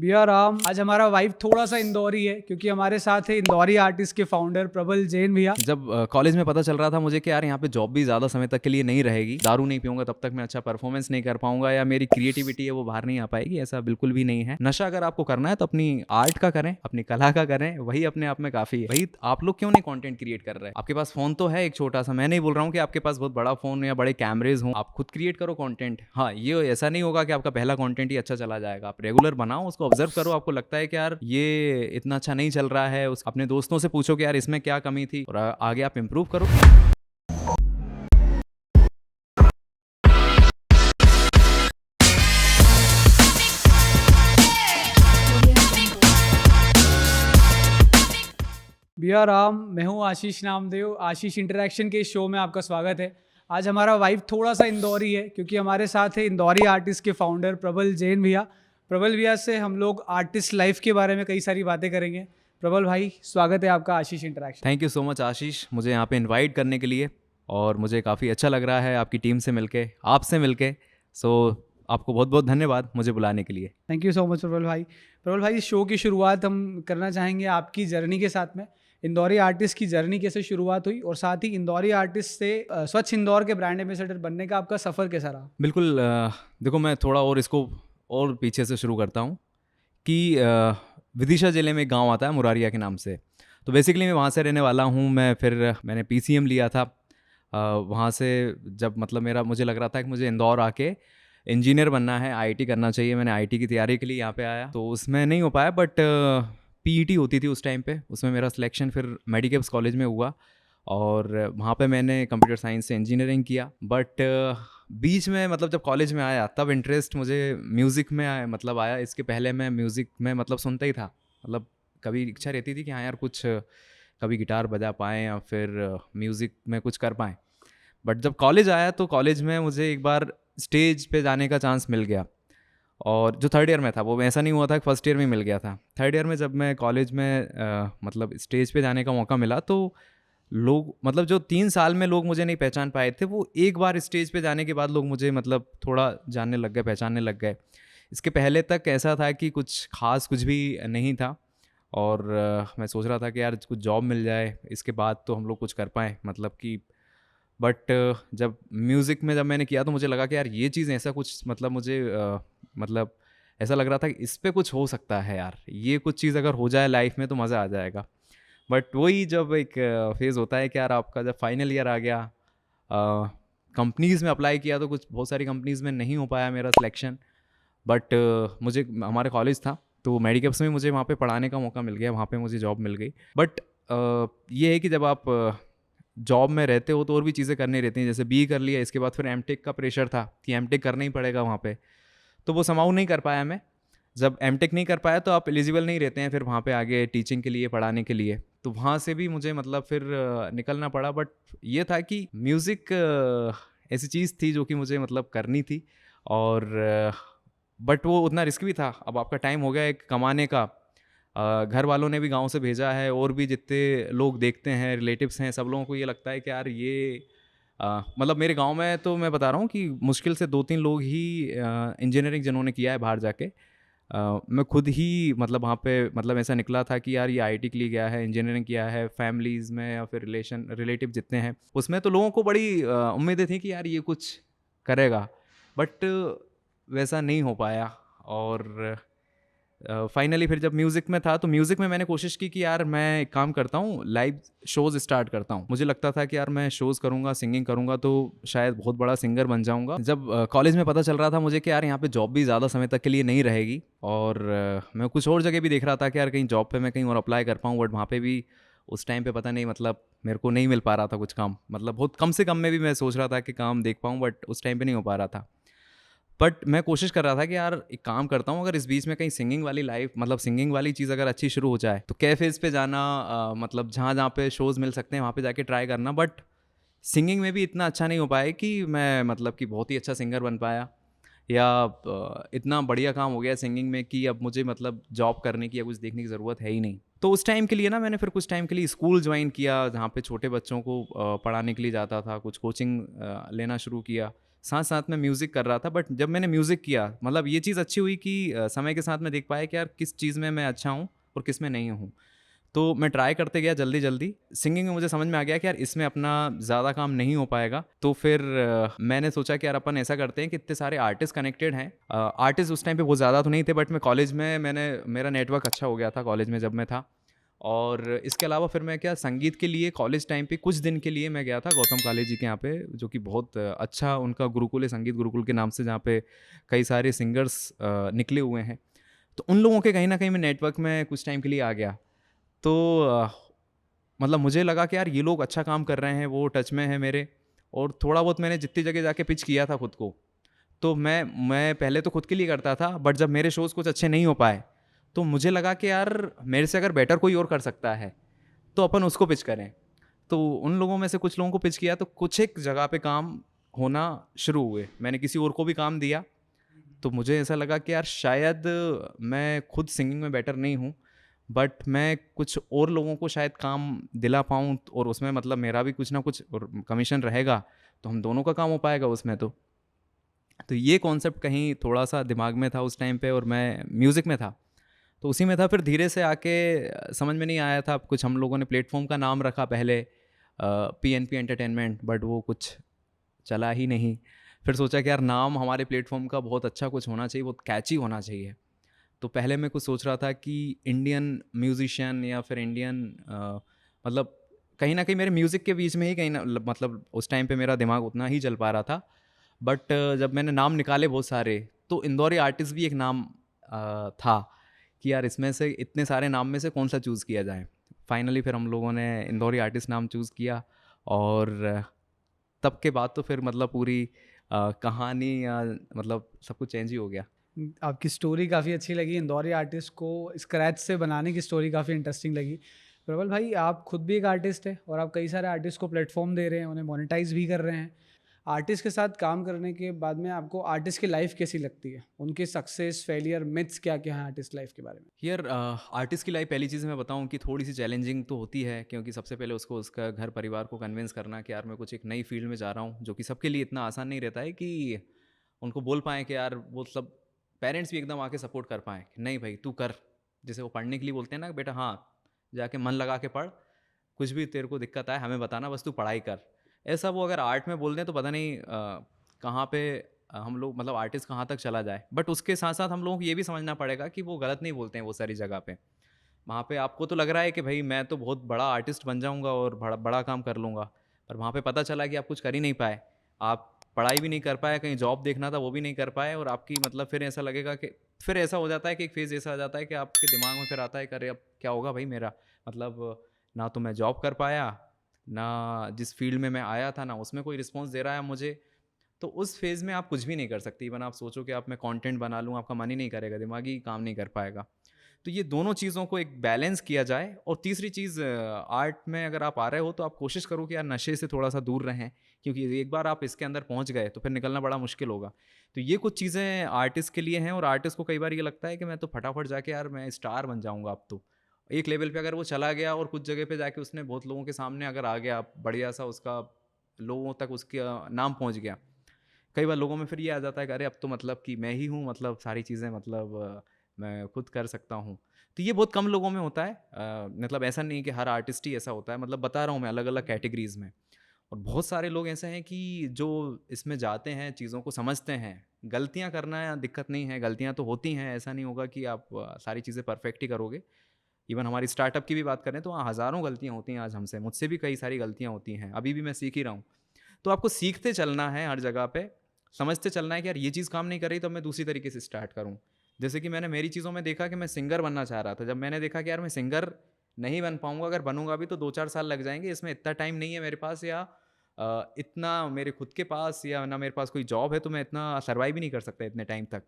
भैया राम, आज हमारा वाइब थोड़ा सा इंदौरी है क्योंकि हमारे साथ है इंदौरी आर्टिस्ट के फाउंडर प्रबल जैन भैया। जब कॉलेज में पता चल रहा था मुझे कि यार यहाँ पे जॉब भी ज़्यादा समय तक के लिए नहीं रहेगी, दारू नहीं पीऊंगा तब तक मैं अच्छा परफॉर्मेंस नहीं कर पाऊंगा या मेरी क्रिएटिविटी है वो बाहर नहीं आ पाएगी, ऐसा बिल्कुल भी नहीं है। नशा अगर आपको करना है तो अपनी आर्ट का करें, अपनी कला का करें, वही अपने आप में काफ़ी है। भाई आप लोग क्यों नहीं कॉन्टेंट क्रिएट कर रहे हैं? आपके पास फोन तो है एक छोटा सा, मैं नहीं बोल रहा हूँ कि आपके पास बहुत बड़ा फोन या बड़े कैमरेज हों, आप खुद क्रिएट करो कॉन्टेंट। हाँ, ये ऐसा नहीं होगा कि आपका पहला कॉन्टेंट ही अच्छा चला जाएगा। आप रेगुलर बनाओ, उसको ऑब्जर्व करो, आपको लगता है कि यार ये इतना अच्छा नहीं चल रहा है, उस अपने दोस्तों से पूछो कि यार इसमें क्या कमी थी और आगे आप इम्प्रूव करो। भैया राम, मैं हूँ आशीष नामदेव। आशीष इंटरेक्शन के इस शो में आपका स्वागत है। आज हमारा वाइब थोड़ा सा इंदौरी है क्योंकि हमारे साथ है इंदौरी आर्टिस्ट के फाउंडर प्रबल जैन भैया। प्रबल भैया से हम लोग आर्टिस्ट लाइफ के बारे में कई सारी बातें करेंगे। प्रबल भाई, स्वागत है आपका Ashish interaction. Thank you so much Ashish, मुझे यहाँ पे इनवाइट करने के लिए, और मुझे काफ़ी अच्छा लग रहा है आपकी टीम से मिलके, आपसे मिलके। सो आपको बहुत बहुत धन्यवाद मुझे बुलाने के लिए। थैंक यू सो मच प्रबल भाई। प्रबल भाई, इस शो की शुरुआत हम करना चाहेंगे आपकी जर्नी के साथ में। इंदौरी आर्टिस्ट की जर्नी कैसे शुरुआत हुई और साथ ही इंदौरी आर्टिस्ट से स्वच्छ इंदौर के ब्रांड एम्बेसडर बनने का आपका सफ़र कैसा रहा? बिल्कुल, देखो मैं थोड़ा और इसको और पीछे से शुरू करता हूँ कि विदिशा ज़िले में एक गांव आता है मुरारिया के नाम से। तो बेसिकली मैं वहाँ से रहने वाला हूँ। मैंने पीसीएम लिया था। वहाँ से जब मतलब मेरा मुझे लग रहा था कि मुझे इंदौर आके इंजीनियर बनना है, आईटी करना चाहिए। मैंने आईटी की तैयारी के लिए यहाँ पे आया, तो उसमें नहीं हो पाया, बट पीईटी होती थी उस टाइम पे, उसमें मेरा सिलेक्शन फिर मेडिकेप्स कॉलेज में हुआ और वहाँ पे मैंने कंप्यूटर साइंस से इंजीनियरिंग किया। बट बीच में मतलब जब कॉलेज में आया तब इंटरेस्ट मुझे म्यूज़िक में आया। इसके पहले मैं म्यूज़िक में मतलब सुनता ही था, मतलब कभी इच्छा रहती थी कि हाँ यार कुछ कभी गिटार बजा पाएँ या फिर म्यूज़िक में कुछ कर पाएँ। बट जब कॉलेज आया तो कॉलेज में मुझे एक बार स्टेज पे जाने का चांस मिल गया, और जो थर्ड ईयर में था वो ऐसा नहीं हुआ था कि फर्स्ट ईयर में मिल गया था। थर्ड ईयर में जब मैं कॉलेज में मतलब स्टेज पे जाने का मौका मिला तो लोग मतलब जो 3 साल में लोग मुझे नहीं पहचान पाए थे, वो एक बार स्टेज पे जाने के बाद लोग मुझे मतलब थोड़ा जानने लग गए, पहचानने लग गए। इसके पहले तक ऐसा था कि कुछ खास कुछ भी नहीं था, और मैं सोच रहा था कि यार कुछ जॉब मिल जाए इसके बाद तो हम लोग कुछ कर पाएँ, मतलब कि। बट जब म्यूज़िक में जब मैंने किया तो मुझे लगा कि यार ये चीज़ ऐसा कुछ मतलब मुझे मतलब ऐसा लग रहा था कि इस पे कुछ हो सकता है यार, ये कुछ चीज़ अगर हो जाए लाइफ में तो मज़ा आ जाएगा। बट वही जब एक फेज़ होता है कि यार आपका जब फाइनल ईयर आ गया, कंपनीज़ में अप्लाई किया तो कुछ बहुत सारी कंपनीज़ में नहीं हो पाया मेरा सिलेक्शन। बट मुझे हमारे कॉलेज था तो मेडिकल्स में मुझे वहाँ पे पढ़ाने का मौका मिल गया, वहाँ पे मुझे जॉब मिल गई। बट ये है कि जब आप जॉब में रहते हो तो और भी चीज़ें करनी रहती हैं, जैसे बी कर लिया, इसके बाद फिर एमटेक का प्रेशर था कि एमटेक करना ही पड़ेगा वहाँ पे, तो वो समाउ नहीं कर पाया मैं। जब एमटेक नहीं कर पाया तो आप एलिजिबल नहीं रहते हैं फिर वहाँ पे आगे टीचिंग के लिए, पढ़ाने के लिए, तो वहाँ से भी मुझे मतलब फिर निकलना पड़ा। बट ये था कि म्यूज़िक ऐसी चीज़ थी जो कि मुझे मतलब करनी थी, और बट वो उतना रिस्क भी था। अब आपका टाइम हो गया एक कमाने का, घर वालों ने भी गांव से भेजा है, और भी जितने लोग देखते हैं रिलेटिव्स हैं सब लोगों को ये लगता है कि यार ये मतलब मेरे गांव में तो मैं बता रहा हूँ कि मुश्किल से 2-3 लोग ही इंजीनियरिंग जिन्होंने किया है बाहर जाके। मैं खुद ही मतलब वहाँ पे मतलब ऐसा निकला था कि यार ये आईटी के लिए गया है, इंजीनियरिंग किया है। फैमिलीज़ में या फिर रिलेटिव जितने हैं उसमें तो लोगों को बड़ी उम्मीदें थी कि यार ये कुछ करेगा, बट वैसा नहीं हो पाया। और फाइनली फिर जब म्यूज़िक में था तो म्यूज़िक में मैंने कोशिश की कि यार मैं एक काम करता हूँ, लाइव शोज़ स्टार्ट करता हूँ। मुझे लगता था कि यार मैं शोज़ करूँगा, सिंगिंग करूँगा तो शायद बहुत बड़ा सिंगर बन जाऊँगा। जब कॉलेज में पता चल रहा था मुझे कि यार यहाँ पे जॉब भी ज़्यादा समय तक के लिए नहीं रहेगी, और मैं कुछ और जगह भी देख रहा था कि यार कहीं जॉब पे मैं कहीं और अप्लाई कर पाऊँ, बट वहाँ पे भी उस टाइम पे पता नहीं मतलब मेरे को नहीं मिल पा रहा था कुछ काम, मतलब बहुत कम से कम में भी मैं सोच रहा था कि काम देख पाऊँ, बट उस टाइम पे नहीं हो पा रहा था। बट मैं कोशिश कर रहा था कि यार एक काम करता हूँ, अगर इस बीच में कहीं सिंगिंग वाली लाइफ मतलब सिंगिंग वाली चीज़ अगर अच्छी शुरू हो जाए तो कैफ़ेज़ पे जाना, मतलब जहाँ जहाँ पे शोज़ मिल सकते हैं वहाँ पे जाके ट्राई करना। बट सिंगिंग में भी इतना अच्छा नहीं हो पाया कि मैं मतलब कि बहुत ही अच्छा सिंगर बन पाया, या इतना बढ़िया काम हो गया सिंगिंग में कि अब मुझे मतलब जॉब करने की या कुछ देखने की ज़रूरत है ही नहीं। तो उस टाइम के लिए ना मैंने फिर कुछ टाइम के लिए स्कूल ज्वाइन किया जहाँ पे छोटे बच्चों को पढ़ाने के लिए जाता था, कुछ कोचिंग लेना शुरू किया। साथ साथ में म्यूज़िक कर रहा था। बट जब मैंने म्यूज़िक किया, मतलब ये चीज़ अच्छी हुई कि समय के साथ मैं देख पाया कि यार किस चीज़ में मैं अच्छा हूँ और किस में नहीं हूँ। तो मैं ट्राई करते गया जल्दी जल्दी। सिंगिंग में मुझे समझ में आ गया कि यार इसमें अपना ज़्यादा काम नहीं हो पाएगा। तो फिर मैंने सोचा कि यार अपन ऐसा करते हैं कि इतने सारे आर्टिस्ट कनेक्टेड हैं। आर्टिस्ट उस टाइम पे बहुत ज़्यादा तो नहीं थे, बट मैं कॉलेज में मेरा नेटवर्क अच्छा हो गया था कॉलेज में जब मैं था। और इसके अलावा फिर मैं क्या, संगीत के लिए कॉलेज टाइम पे कुछ दिन के लिए मैं गया था गौतम काले जी के यहाँ पे, जो कि बहुत अच्छा उनका गुरुकुल है, संगीत गुरुकुल के नाम से, जहाँ पे कई सारे सिंगर्स निकले हुए हैं। तो उन लोगों के कहीं ना कहीं मैं नेटवर्क में कुछ टाइम के लिए आ गया। तो मतलब मुझे लगा कि यार ये लोग अच्छा काम कर रहे हैं, वो टच में है मेरे। और थोड़ा बहुत मैंने जितनी जगह जाके पिच किया था खुद को, तो मैं पहले तो खुद के लिए करता था, बट जब मेरे शोज़ कुछ अच्छे नहीं हो पाए तो मुझे लगा कि यार मेरे से अगर बेटर कोई और कर सकता है तो अपन उसको पिच करें। तो उन लोगों में से कुछ लोगों को पिच किया, तो कुछ एक जगह पे काम होना शुरू हुए। मैंने किसी और को भी काम दिया, तो मुझे ऐसा लगा कि यार शायद मैं खुद सिंगिंग में बेटर नहीं हूँ, बट मैं कुछ और लोगों को शायद काम दिला पाऊँ, और उसमें मतलब मेरा भी कुछ ना कुछ कमीशन रहेगा, तो हम दोनों का काम हो पाएगा उसमें। तो ये कॉन्सेप्ट कहीं थोड़ा सा दिमाग में था उस टाइम पे, और मैं म्यूज़िक में था तो उसी में था। फिर धीरे से आके समझ में नहीं आया था कुछ। हम लोगों ने प्लेटफॉर्म का नाम रखा पहले PNP एंटरटेनमेंट, बट वो कुछ चला ही नहीं। फिर सोचा कि यार नाम हमारे प्लेटफॉर्म का बहुत अच्छा कुछ होना चाहिए, बहुत कैची होना चाहिए। तो पहले मैं कुछ सोच रहा था कि इंडियन म्यूजिशियन, या फिर इंडियन मतलब कहीं ना कहीं मेरे म्यूज़िक के बीच में ही कहीं ना, मतलब उस टाइम पे मेरा दिमाग उतना ही चल पा रहा था। बट जब मैंने नाम निकाले बहुत सारे, तो इंदौरी आर्टिस्ट भी एक नाम था कि यार इसमें से इतने सारे नाम में से कौन सा चूज़ किया जाए। फाइनली फिर हम लोगों ने इंदौरी आर्टिस्ट नाम चूज़ किया। और तब के बाद तो फिर मतलब पूरी कहानी मतलब सब कुछ चेंज ही हो गया। आपकी स्टोरी काफ़ी अच्छी लगी, इंदौरी आर्टिस्ट को स्क्रैच से बनाने की स्टोरी काफ़ी इंटरेस्टिंग लगी। प्रबल भाई, आप खुद भी एक आर्टिस्ट हैं और आप कई सारे आर्टिस्ट को प्लेटफॉर्म दे रहे हैं, उन्हें मोनेटाइज भी कर रहे हैं। आर्टिस्ट के साथ काम करने के बाद में आपको आर्टिस्ट की लाइफ कैसी लगती है? उनके सक्सेस, फेलियर, मिथ्स क्या क्या हैं आर्टिस्ट लाइफ के बारे में? यार आर्टिस्ट की लाइफ, पहली चीज़ मैं बताऊं कि थोड़ी सी चैलेंजिंग तो होती है, क्योंकि सबसे पहले उसको उसका घर परिवार को कन्विंस करना कि यार मैं कुछ एक नई फील्ड में जा रहा हूँ, जो कि सबके लिए इतना आसान नहीं रहता है कि उनको बोल पाएँ कि यार, वो सब पेरेंट्स भी एकदम आके सपोर्ट कर पाएँ कि नहीं भाई तू कर। जैसे वो पढ़ने के लिए बोलते हैं ना, बेटा हाँ जाके मन लगा के पढ़, कुछ भी तेरे को दिक्कत आए हमें बताना, बस तू पढ़ाई कर। ऐसा वो अगर आर्ट में बोल दें तो पता नहीं कहाँ पे हम लोग, मतलब आर्टिस्ट कहाँ तक चला जाए। बट उसके साथ साथ हम लोगों को ये भी समझना पड़ेगा कि वो गलत नहीं बोलते हैं वो सारी जगह पे। वहाँ पे आपको तो लग रहा है कि भाई मैं तो बहुत बड़ा आर्टिस्ट बन जाऊँगा और बड़ा बड़ा काम कर लूँगा, पर वहाँ पे पता चला कि आप कुछ कर ही नहीं पाए। आप पढ़ाई भी नहीं कर पाए, कहीं जॉब देखना था वो भी नहीं कर पाए, और आपकी मतलब फिर ऐसा लगेगा कि, फिर ऐसा हो जाता है कि एक फेज़ ऐसा आ जाता है कि आपके दिमाग में फिर आता है कि अरे अब क्या होगा भाई मेरा, मतलब ना तो मैं जॉब कर पाया, ना जिस फील्ड में मैं आया था ना उसमें कोई रिस्पॉन्स दे रहा है मुझे। तो उस फेज़ में आप कुछ भी नहीं कर सकते। इवन आप सोचो कि आप मैं कंटेंट बना लूँ, आपका मन ही नहीं करेगा, दिमाग ही काम नहीं कर पाएगा। तो ये दोनों चीज़ों को एक बैलेंस किया जाए। और तीसरी चीज़, आर्ट में अगर आप आ रहे हो तो आप कोशिश करो कि यार नशे से थोड़ा सा दूर रहें, क्योंकि एक बार आप इसके अंदर पहुंच गए तो फिर निकलना बड़ा मुश्किल होगा। तो ये कुछ चीज़ें आर्टिस्ट के लिए हैं, और आर्टिस्ट को कई बार ये लगता है कि मैं तो फटाफट जाके यार मैं स्टार बन जाऊंगा। अब तो एक लेवल पे अगर वो चला गया और कुछ जगह पे जाके उसने बहुत लोगों के सामने अगर आ गया, बढ़िया सा उसका लोगों तक उसका नाम पहुंच गया, कई बार लोगों में फिर ये आ जाता है कि अरे अब तो मतलब कि मैं ही हूँ, मतलब सारी चीज़ें, मतलब मैं खुद कर सकता हूँ। तो ये बहुत कम लोगों में होता है। मतलब ऐसा नहीं कि हर आर्टिस्ट ही ऐसा होता है, मतलब बता रहा हूँ मैं अलग अलग कैटेगरीज में। और बहुत सारे लोग ऐसे हैं कि जो इसमें जाते हैं, चीज़ों को समझते हैं। गलतियाँ करना दिक्कत नहीं है, गलतियाँ तो होती हैं, ऐसा नहीं होगा कि आप सारी चीज़ें परफेक्ट ही करोगे। इवन हमारी स्टार्टअप की भी बात करें तो वहाँ हज़ारों गलतियाँ होती हैं आज हमसे, मुझसे भी कई सारी गलतियाँ होती हैं, अभी भी मैं सीख ही रहा हूँ। तो आपको सीखते चलना है हर जगह पे, समझते चलना है कि यार ये चीज़ काम नहीं कर रही तो मैं दूसरी तरीके से स्टार्ट करूँ। जैसे कि मैंने मेरी चीज़ों में देखा कि मैं सिंगर बनना चाह रहा था, जब मैंने देखा कि यार मैं सिंगर नहीं बन पाऊँगा, अगर बनूंगा भी तो 2-4 साल लग जाएंगे, इसमें इतना टाइम नहीं है मेरे पास, या इतना मेरे खुद के पास, या ना मेरे पास कोई जॉब है, तो मैं इतना सर्वाइव भी नहीं कर सकता इतने टाइम तक।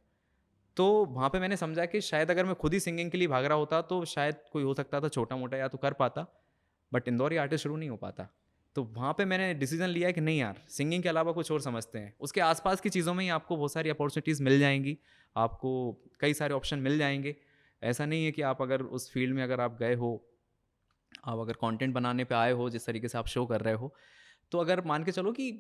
तो वहाँ पे मैंने समझा कि शायद अगर मैं खुद ही सिंगिंग के लिए भाग रहा होता तो शायद कोई हो सकता था छोटा मोटा या तो कर पाता, बट इंदौरी आर्टिस्ट शुरू नहीं हो पाता। तो वहाँ पे मैंने डिसीजन लिया कि नहीं यार, सिंगिंग के अलावा कुछ और समझते हैं, उसके आसपास की चीज़ों में ही आपको बहुत सारी अपॉर्चुनिटीज़ मिल जाएंगी, आपको कई सारे ऑप्शन मिल जाएंगे। ऐसा नहीं है कि आप अगर उस फील्ड में अगर आप गए हो, आप अगर कंटेंट बनाने पे आए हो, जिस तरीके से आप शो कर रहे हो, तो अगर मान के चलो कि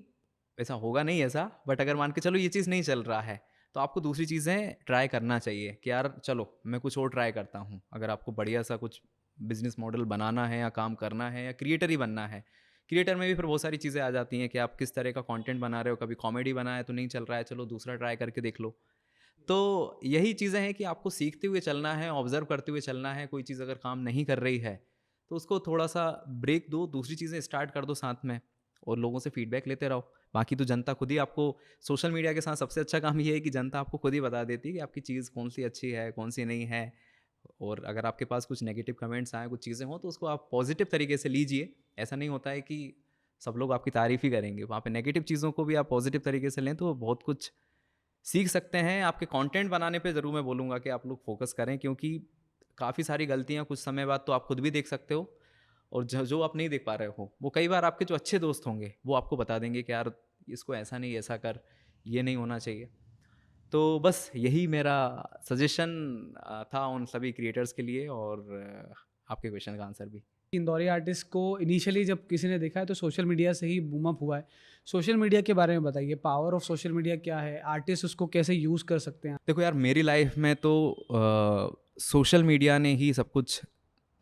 ऐसा होगा नहीं ऐसा, बट अगर मान के चलो ये चीज़ नहीं चल रहा है तो आपको दूसरी चीज़ें ट्राई करना चाहिए कि यार चलो मैं कुछ और ट्राई करता हूँ। अगर आपको बढ़िया सा कुछ बिजनेस मॉडल बनाना है या काम करना है या क्रिएटर ही बनना है, क्रिएटर में भी फिर बहुत सारी चीज़ें आ जाती हैं कि आप किस तरह का कंटेंट बना रहे हो। कभी कॉमेडी बना है तो नहीं चल रहा है, चलो दूसरा ट्राई करके देख लो। तो यही चीज़ें हैं कि आपको सीखते हुए चलना है, ऑब्जर्व करते हुए चलना है। कोई चीज़ अगर काम नहीं कर रही है तो उसको थोड़ा सा ब्रेक दो, दूसरी चीज़ें स्टार्ट कर दो साथ में, और लोगों से फीडबैक लेते रहो। बाकी तो जनता खुद ही आपको, सोशल मीडिया के साथ सबसे अच्छा काम ये है कि जनता आपको खुद ही बता देती है कि आपकी चीज़ कौन सी अच्छी है, कौन सी नहीं है। और अगर आपके पास कुछ नेगेटिव कमेंट्स आए, कुछ चीज़ें हों, तो उसको आप पॉजिटिव तरीके से लीजिए। ऐसा नहीं होता है कि सब लोग आपकी तारीफ़ ही करेंगे, वहाँ पे नेगेटिव चीज़ों को भी आप पॉजिटिव तरीके से लें तो बहुत कुछ सीख सकते हैं। आपके कंटेंट बनाने पे ज़रूर मैं बोलूँगा कि आप लोग फोकस करें, क्योंकि काफ़ी सारी गलतियाँ कुछ समय बाद तो आप खुद भी देख सकते हो, और जो आप नहीं देख पा रहे हो वो कई बार आपके जो अच्छे दोस्त होंगे वो आपको बता देंगे कि यार इसको ऐसा नहीं ऐसा कर, ये नहीं होना चाहिए। तो बस यही मेरा सजेशन था उन सभी क्रिएटर्स के लिए, और आपके क्वेश्चन का आंसर भी। इंदौरी आर्टिस्ट को इनिशियली जब किसी ने देखा है तो सोशल मीडिया से ही बूम अप हुआ है। सोशल मीडिया के बारे में बताइए, पावर ऑफ सोशल मीडिया क्या है, आर्टिस्ट उसको कैसे यूज़ कर सकते हैं? देखो यार, मेरी लाइफ में तो सोशल मीडिया ने ही सब कुछ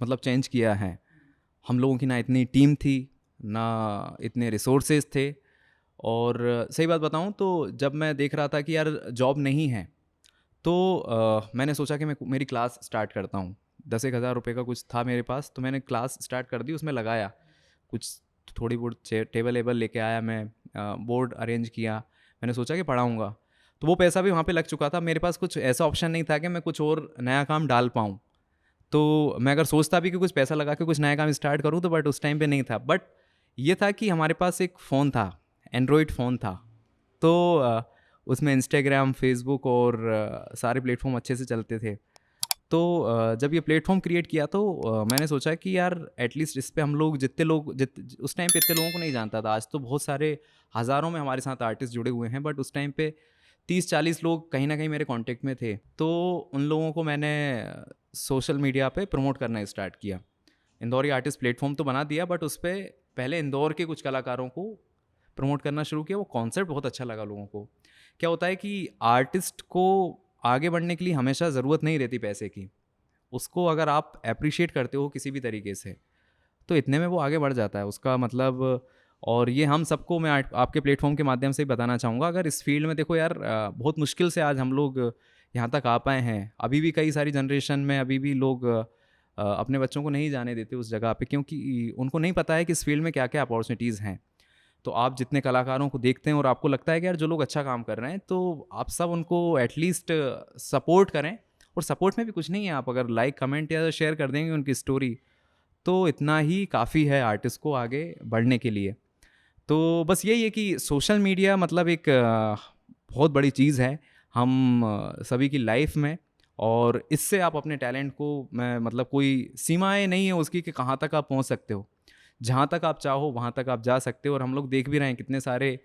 मतलब चेंज किया है। हम लोगों की ना इतनी टीम थी, ना इतने रिसोर्सेज थे। और सही बात बताऊं तो जब मैं देख रहा था कि यार जॉब नहीं है, तो मैंने सोचा कि मैं मेरी क्लास स्टार्ट करता हूँ। 10-1 हज़ार रुपये का कुछ था मेरे पास, तो मैंने क्लास स्टार्ट कर दी, उसमें लगाया कुछ, थोड़ी बहुत टेबल एबल लेके आया मैं, बोर्ड अरेंज किया, मैंने सोचा कि पढ़ाऊँगा। तो वो पैसा भी वहाँ पे लग चुका था। मेरे पास कुछ ऐसा ऑप्शन नहीं था कि मैं कुछ और नया काम डाल पाऊँ। तो मैं अगर सोचता भी कि कुछ पैसा लगा के कुछ नया काम स्टार्ट करूँ, तो बट उस टाइम पे नहीं था। बट ये था कि हमारे पास एक फ़ोन था, एंड्रॉयड फ़ोन था। तो उसमें इंस्टाग्राम, फेसबुक और सारे प्लेटफॉर्म अच्छे से चलते थे। तो जब ये प्लेटफॉर्म क्रिएट किया तो मैंने सोचा कि यार एटलीस्ट इस पे हम लोग जितने लोग उस टाइम पे इतने लोगों को नहीं जानता था। आज तो बहुत सारे हज़ारों में हमारे साथ आर्टिस्ट जुड़े हुए हैं, बट उस टाइम पे 30-40 लोग कहीं ना कहीं मेरे कांटेक्ट में थे। तो उन लोगों को मैंने सोशल मीडिया पे प्रमोट करना स्टार्ट किया। इंदौरी आर्टिस्ट प्लेटफॉर्म तो बना दिया, बट उस पर पहले इंदौर के कुछ कलाकारों को प्रमोट करना शुरू किया। वो कॉन्सेप्ट बहुत अच्छा लगा लोगों को। क्या होता है कि आर्टिस्ट को आगे बढ़ने के लिए हमेशा ज़रूरत नहीं रहती पैसे की। उसको अगर आप अप्रिशिएट करते हो किसी भी तरीके से, तो इतने में वो आगे बढ़ जाता है उसका मतलब। और ये हम सबको मैं आपके प्लेटफॉर्म के माध्यम से ही बताना चाहूँगा। अगर इस फील्ड में देखो यार, बहुत मुश्किल से आज हम लोग यहाँ तक आ पाए हैं। अभी भी कई सारी जनरेशन में अभी भी लोग अपने बच्चों को नहीं जाने देते उस जगह पे, क्योंकि उनको नहीं पता है कि इस फील्ड में क्या क्या अपॉर्चुनिटीज़ हैं। तो आप जितने कलाकारों को देखते हैं और आपको लगता है कि यार जो लोग अच्छा काम कर रहे हैं, तो आप सब उनको एटलीस्ट सपोर्ट करें। और सपोर्ट में भी कुछ नहीं है, आप अगर लाइक कमेंट या शेयर कर देंगे उनकी स्टोरी, तो इतना ही काफ़ी है आर्टिस्ट को आगे बढ़ने के लिए। तो बस यही है कि सोशल मीडिया मतलब एक बहुत बड़ी चीज़ है हम सभी की लाइफ में। और इससे आप अपने टैलेंट को, मैं मतलब कोई सीमाएं नहीं है उसकी कि कहाँ तक आप पहुँच सकते हो। जहाँ तक आप चाहो वहाँ तक आप जा सकते हो। और हम लोग देख भी रहे हैं कितने सारे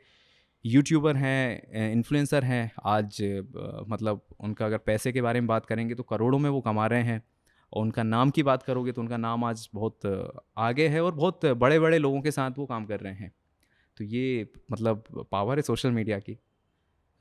यूट्यूबर हैं, इन्फ्लुएंसर हैं आज, मतलब उनका अगर पैसे के बारे में बात करेंगे तो करोड़ों में वो कमा रहे हैं। और उनका नाम की बात करोगे तो उनका नाम आज बहुत आगे है, और बहुत बड़े बड़े लोगों के साथ वो काम कर रहे हैं। तो ये मतलब पावर है सोशल मीडिया की।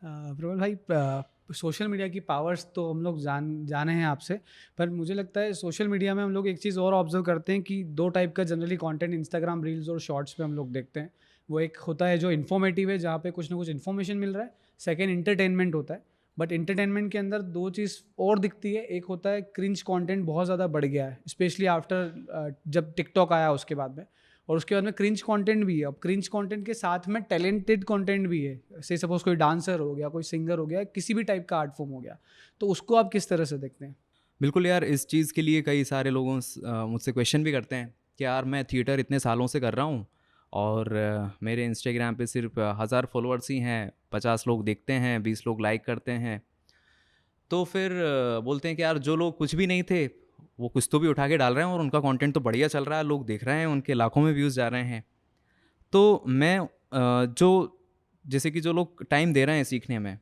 प्रबल भाई, सोशल मीडिया की पावर्स तो हम लोग जाने हैं आपसे, पर मुझे लगता है सोशल मीडिया में हम लोग एक चीज़ और ऑब्जर्व करते हैं कि दो टाइप का जनरली कंटेंट इंस्टाग्राम रील्स और शॉर्ट्स पे हम लोग देखते हैं। वो एक होता है जो इन्फॉर्मेटिव है, जहाँ पे कुछ ना कुछ इन्फॉर्मेशन मिल रहा है। सेकेंड इंटरटेनमेंट होता है। बट इंटरटेनमेंट के अंदर दो चीज़ और दिखती है। एक होता है क्रिंज कंटेंट बहुत ज़्यादा बढ़ गया है, स्पेशली आफ्टर जब टिकटॉक आया उसके बाद में। और उसके बाद में क्रिंज कंटेंट भी है। अब क्रिंज कंटेंट के साथ में टैलेंटेड कंटेंट भी है। से सपोज कोई डांसर हो गया, कोई सिंगर हो गया, किसी भी टाइप का आर्ट फॉर्म हो गया, तो उसको आप किस तरह से देखते हैं? बिल्कुल यार, इस चीज़ के लिए कई सारे लोगों मुझसे क्वेश्चन भी करते हैं कि यार मैं थिएटर इतने सालों से कर रहा हूँ, और मेरे इंस्टाग्राम पे सिर्फ 1,000 फॉलोअर्स ही हैं, 50 लोग देखते हैं, 20 लोग लाइक करते हैं। तो फिर बोलते हैं कि यार जो लोग कुछ भी नहीं थे वो कुछ तो भी उठा के डाल रहे हैं, और उनका कंटेंट तो बढ़िया चल रहा है, लोग देख रहे हैं, उनके लाखों में व्यूज़ जा रहे हैं। तो मैं जो जैसे कि जो लोग टाइम दे रहे हैं सीखने में,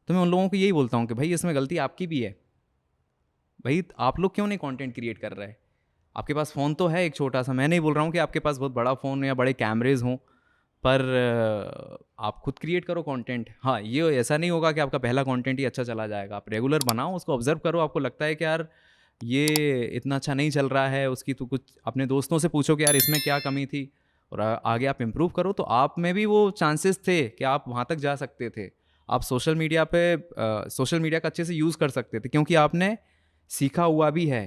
तो मैं उन लोगों को यही बोलता हूँ कि भाई इसमें गलती आपकी भी है। भाई आप लोग क्यों नहीं कंटेंट क्रिएट कर रहे हैं? आपके पास फ़ोन तो है एक छोटा सा, मैं नहीं बोल रहा हूँ कि आपके पास बहुत बड़ा फ़ोन या बड़े कैमरेज हों, पर आप खुद क्रिएट करो कंटेंट। हाँ, ये ऐसा नहीं होगा कि आपका पहला कंटेंट ही अच्छा चला जाएगा। आप रेगुलर बनाओ, उसको ऑब्जर्व करो, आपको लगता है कि यार ये इतना अच्छा नहीं चल रहा है, उसकी तो कुछ अपने दोस्तों से पूछो कि यार इसमें क्या कमी थी, और आगे आप इम्प्रूव करो, तो आप में भी वो चांसेस थे कि आप वहाँ तक जा सकते थे। आप सोशल मीडिया का अच्छे से यूज़ कर सकते थे, क्योंकि आपने सीखा हुआ भी है,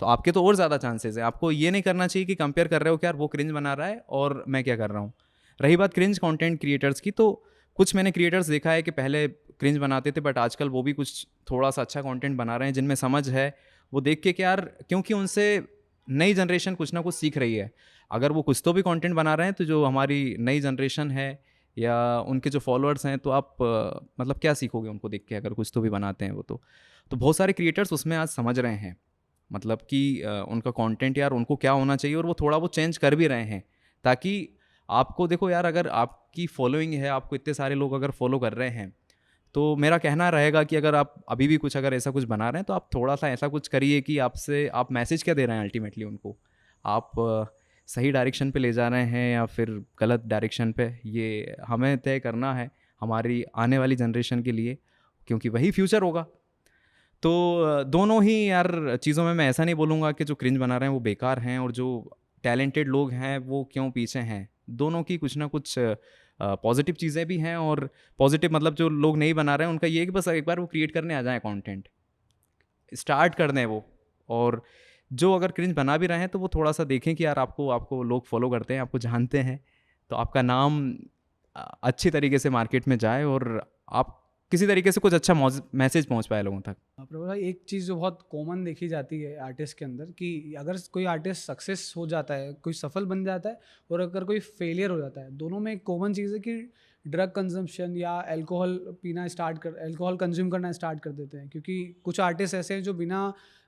तो आपके तो और ज़्यादा चांसेस हैं। आपको ये नहीं करना चाहिए कि कंपेयर कर रहे हो कि यार वो क्रिंज बना रहा है और मैं क्या कर रहा हूँ। रही बात क्रिंज कंटेंट क्रिएटर्स की, तो कुछ मैंने क्रिएटर्स देखा है कि पहले क्रिंज बनाते थे, बट आजकल वो भी कुछ थोड़ा सा अच्छा कंटेंट बना रहे हैं जिनमें समझ है। वो देख के कि यार, क्योंकि उनसे नई जनरेशन कुछ ना कुछ सीख रही है। अगर वो कुछ तो भी कंटेंट बना रहे हैं, तो जो हमारी नई जनरेशन है या उनके जो फॉलोअर्स हैं, तो आप मतलब क्या सीखोगे उनको देख के, अगर कुछ तो भी बनाते हैं वो। तो बहुत सारे क्रिएटर्स उसमें आज समझ रहे हैं, मतलब कि उनका कंटेंट यार उनको क्या होना चाहिए, और वो थोड़ा वो चेंज कर भी रहे हैं। ताकि आपको देखो यार, अगर आपकी फॉलोइंग है, आपको इतने सारे लोग अगर फॉलो कर रहे हैं, तो मेरा कहना रहेगा कि अगर आप अभी भी कुछ अगर ऐसा कुछ बना रहे हैं, तो आप थोड़ा सा ऐसा कुछ करिए कि आपसे आप मैसेज क्या दे रहे हैं अल्टीमेटली उनको। आप सही डायरेक्शन पे ले जा रहे हैं या फिर गलत डायरेक्शन पे, ये हमें तय करना है हमारी आने वाली जनरेशन के लिए, क्योंकि वही फ्यूचर होगा। तो दोनों ही यार चीज़ों में मैं ऐसा नहीं बोलूँगा कि जो क्रिंज बना रहे हैं वो बेकार हैं और जो टैलेंटेड लोग हैं वो क्यों पीछे हैं। दोनों की कुछ ना कुछ पॉजिटिव चीज़ें भी हैं, और पॉजिटिव मतलब जो लोग नहीं बना रहे हैं उनका ये है कि बस एक बार वो क्रिएट करने आ जाएँ, कंटेंट स्टार्ट कर दें वो। और जो अगर क्रिंज बना भी रहे हैं, तो वो थोड़ा सा देखें कि यार आपको आपको लोग फॉलो करते हैं, आपको जानते हैं, तो आपका नाम अच्छी तरीके से मार्केट में जाए और आप किसी तरीके से कुछ अच्छा मैसेज पहुंच पाए लोगों तक। प्रभु भाई, एक चीज़ जो बहुत कॉमन देखी जाती है आर्टिस्ट के अंदर, कि अगर कोई आर्टिस्ट सक्सेस हो जाता है, कोई सफल बन जाता है, और अगर कोई फेलियर हो जाता है, दोनों में एक कॉमन चीज़ है कि ड्रग कंजम्पशन या अल्कोहल कंज्यूम करना स्टार्ट कर देते हैं। क्योंकि कुछ आर्टिस्ट ऐसे हैं जो बिना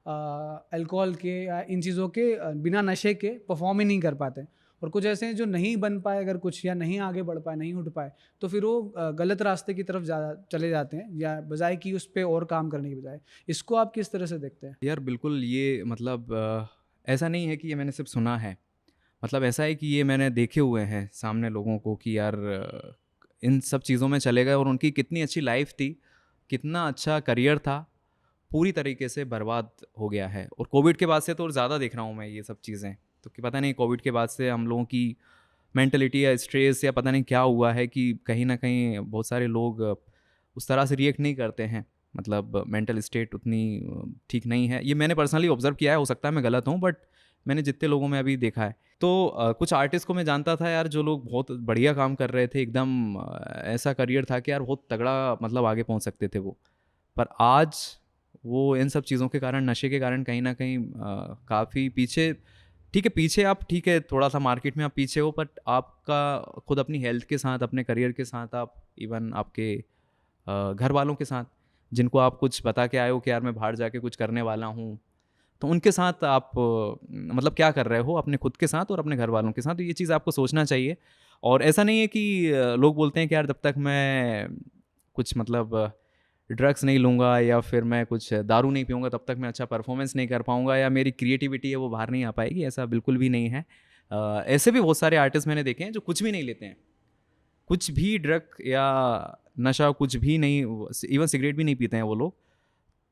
अल्कोहल के या इन चीज़ों के बिना नशे के परफॉर्म ही नहीं कर पाते, और कुछ ऐसे हैं जो नहीं बन पाए अगर कुछ, या नहीं आगे बढ़ पाए, नहीं उठ पाए, तो फिर वो गलत रास्ते की तरफ चले जाते हैं, या बजाय कि उस पर और काम करने की बजाय। इसको आप किस तरह से देखते हैं? यार बिल्कुल, ये मतलब ऐसा नहीं है कि ये मैंने सिर्फ सुना है, मतलब ऐसा है कि ये मैंने देखे हुए हैं सामने लोगों को कि यार इन सब चीज़ों में चले गए और उनकी कितनी अच्छी लाइफ थी, कितना अच्छा करियर था, पूरी तरीके से बर्बाद हो गया है। और कोविड के बाद से तो और ज़्यादा देख रहा हूँ मैं ये सब चीज़ें, तो कि पता नहीं कोविड के बाद से हम लोगों की मेंटलिटी या स्ट्रेस या पता नहीं क्या हुआ है कि कहीं ना कहीं बहुत सारे लोग उस तरह से रिएक्ट नहीं करते हैं, मतलब मेंटल स्टेट उतनी ठीक नहीं है। ये मैंने पर्सनली ऑब्जर्व किया है, हो सकता है मैं गलत हूँ, बट मैंने जितने लोगों में अभी देखा है। तो कुछ आर्टिस्ट को मैं जानता था यार, जो लोग बहुत बढ़िया काम कर रहे थे, एकदम ऐसा करियर था कि यार बहुत तगड़ा मतलब आगे पहुंच सकते थे वो। पर आज वो इन सब चीज़ों के कारण, नशे के कारण कहीं ना कहीं काफ़ी पीछे। ठीक है, पीछे आप, ठीक है थोड़ा सा मार्केट में आप पीछे हो, बट आपका खुद अपनी हेल्थ के साथ, अपने करियर के साथ, आप इवन आपके घर वालों के साथ, जिनको आप कुछ बता के आए हो कि यार मैं बाहर जाके कुछ करने वाला हूँ, तो उनके साथ आप मतलब क्या कर रहे हो अपने खुद के साथ और अपने घर वालों के साथ। तो ये चीज़ आपको सोचना चाहिए। और ऐसा नहीं है कि लोग बोलते हैं कि यार जब तक मैं कुछ मतलब ड्रग्स नहीं लूँगा या फिर मैं कुछ दारू नहीं पीऊँगा, तब तक मैं अच्छा परफॉर्मेंस नहीं कर पाऊँगा या मेरी क्रिएटिविटी है वो बाहर नहीं आ पाएगी। ऐसा बिल्कुल भी नहीं है। ऐसे भी बहुत सारे आर्टिस्ट मैंने देखे हैं जो कुछ भी नहीं लेते हैं, कुछ भी ड्रग या नशा कुछ भी नहीं, इवन सिगरेट भी नहीं पीते हैं वो लोग,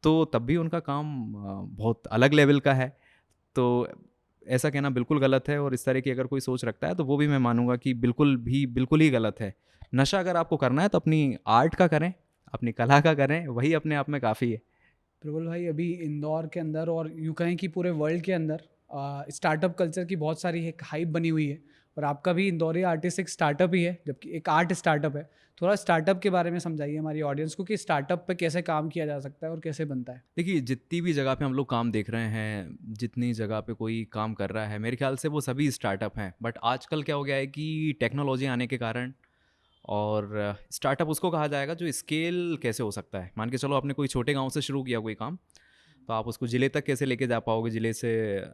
तो तब भी उनका काम बहुत अलग लेवल का है। तो ऐसा कहना बिल्कुल गलत है, और इस तरह की अगर कोई सोच रखता है तो वो भी मैं मानूंगा कि बिल्कुल ही गलत है। नशा अगर आपको करना है तो अपनी आर्ट का करें, अपनी कला का करें, वही अपने आप में काफ़ी है। प्रबल भाई, अभी इंदौर के अंदर और यूँ कहें कि पूरे वर्ल्ड के अंदर स्टार्टअप कल्चर की बहुत सारी एक हाइप बनी हुई है, और आपका भी इंदौरी आर्टिस्ट एक स्टार्टअप ही है, जबकि एक आर्ट स्टार्टअप है। थोड़ा स्टार्टअप के बारे में समझाइए हमारी ऑडियंस को कि स्टार्टअप पे कैसे काम किया जा सकता है और कैसे बनता है। देखिए, जितनी भी जगह पे हम लोग काम देख रहे हैं, जितनी जगह पे कोई काम कर रहा है, मेरे ख्याल से वो सभी स्टार्टअप हैं। बट आजकल क्या हो गया है कि टेक्नोलॉजी आने के कारण, और स्टार्टअप उसको कहा जाएगा जो स्केल कैसे हो सकता है। मान के चलो आपने कोई छोटे गांव से शुरू किया कोई काम, तो आप उसको ज़िले तक कैसे लेके जा पाओगे, ज़िले से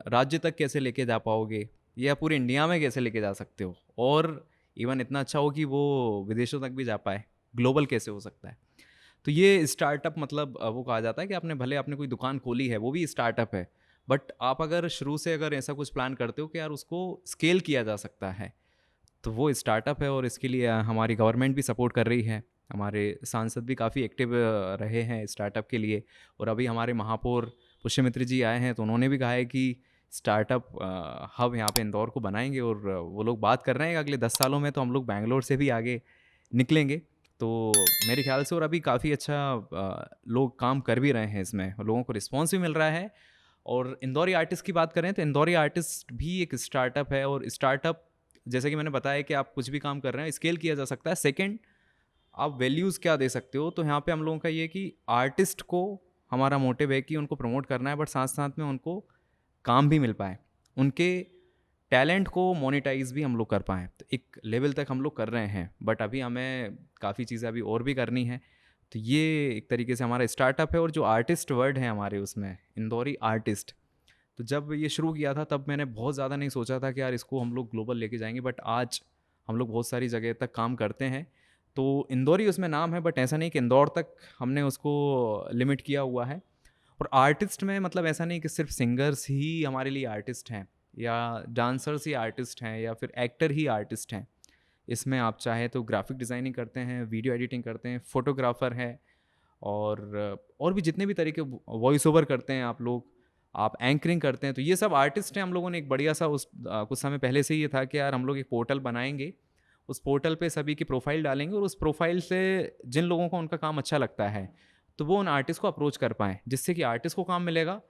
राज्य तक कैसे लेके जा पाओगे, या पूरे इंडिया में कैसे लेके जा सकते हो, और इवन इतना अच्छा हो कि वो विदेशों तक भी जा पाए, ग्लोबल कैसे हो सकता है। तो ये स्टार्टअप मतलब वो कहा जाता है कि आपने भले आपने कोई दुकान खोली है, वो भी स्टार्टअप है। बट आप अगर शुरू से अगर ऐसा कुछ प्लान करते हो कि यार उसको स्केल किया जा सकता है, तो वो स्टार्टअप है और इसके लिए हमारी गवर्नमेंट भी सपोर्ट कर रही है। हमारे सांसद भी काफ़ी एक्टिव रहे हैं स्टार्टअप के लिए। और अभी हमारे महापौर पुष्यमित्र जी आए हैं तो उन्होंने भी कहा है कि स्टार्टअप हब यहाँ पे इंदौर को बनाएंगे। और वो लोग बात कर रहे हैं कि अगले 10 सालों में तो हम लोग बैंगलोर से भी आगे निकलेंगे। तो मेरे ख्याल से और अभी काफ़ी अच्छा लोग काम कर भी रहे हैं इसमें, लोगों को रिस्पॉन्स भी मिल रहा है। और इंदौरी आर्टिस्ट की बात करें तो इंदौरी आर्टिस्ट भी एक स्टार्टअप है। और स्टार्टअप जैसे कि मैंने बताया कि आप कुछ भी काम कर रहे हैं स्केल किया जा सकता है। सेकंड, आप वैल्यूज़ क्या दे सकते हो। तो यहाँ पे हम लोगों का ये है कि आर्टिस्ट को हमारा मोटिव है कि उनको प्रमोट करना है, बट साथ साथ में उनको काम भी मिल पाए, उनके टैलेंट को मोनेटाइज भी हम लोग कर पाएँ। तो एक लेवल तक हम लोग कर रहे हैं, बट अभी हमें काफ़ी चीज़ें अभी और भी करनी है। तो ये एक तरीके से हमारा स्टार्टअप है। और जो आर्टिस्ट वर्ड है हमारे उसमें इंदौरी आर्टिस्ट, तो जब ये शुरू किया था तब मैंने बहुत ज़्यादा नहीं सोचा था कि यार इसको हम लोग ग्लोबल लेके जाएंगे, बट आज हम लोग बहुत सारी जगह तक काम करते हैं। तो इंदौरी उसमें नाम है, बट ऐसा नहीं कि इंदौर तक हमने उसको लिमिट किया हुआ है। और आर्टिस्ट में मतलब ऐसा नहीं कि सिर्फ सिंगर्स ही हमारे लिए आर्टिस्ट हैं, या डांसर्स ही आर्टिस्ट हैं, या फिर एक्टर ही आर्टिस्ट हैं। इसमें आप चाहे तो ग्राफिक डिज़ाइनिंग करते हैं, वीडियो एडिटिंग करते हैं, फोटोग्राफर है, और भी जितने भी तरीके, वॉइस ओवर करते हैं आप लोग, आप एंकरिंग करते हैं, तो ये सब आर्टिस्ट हैं। हम लोगों ने एक बढ़िया सा कुछ समय पहले से ये था कि यार हम लोग एक पोर्टल बनाएंगे, उस पोर्टल पे सभी की प्रोफाइल डालेंगे, और उस प्रोफाइल से जिन लोगों को उनका काम अच्छा लगता है तो वो उन आर्टिस्ट को अप्रोच कर पाएँ, जिससे कि आर्टिस्ट को काम मिलेगा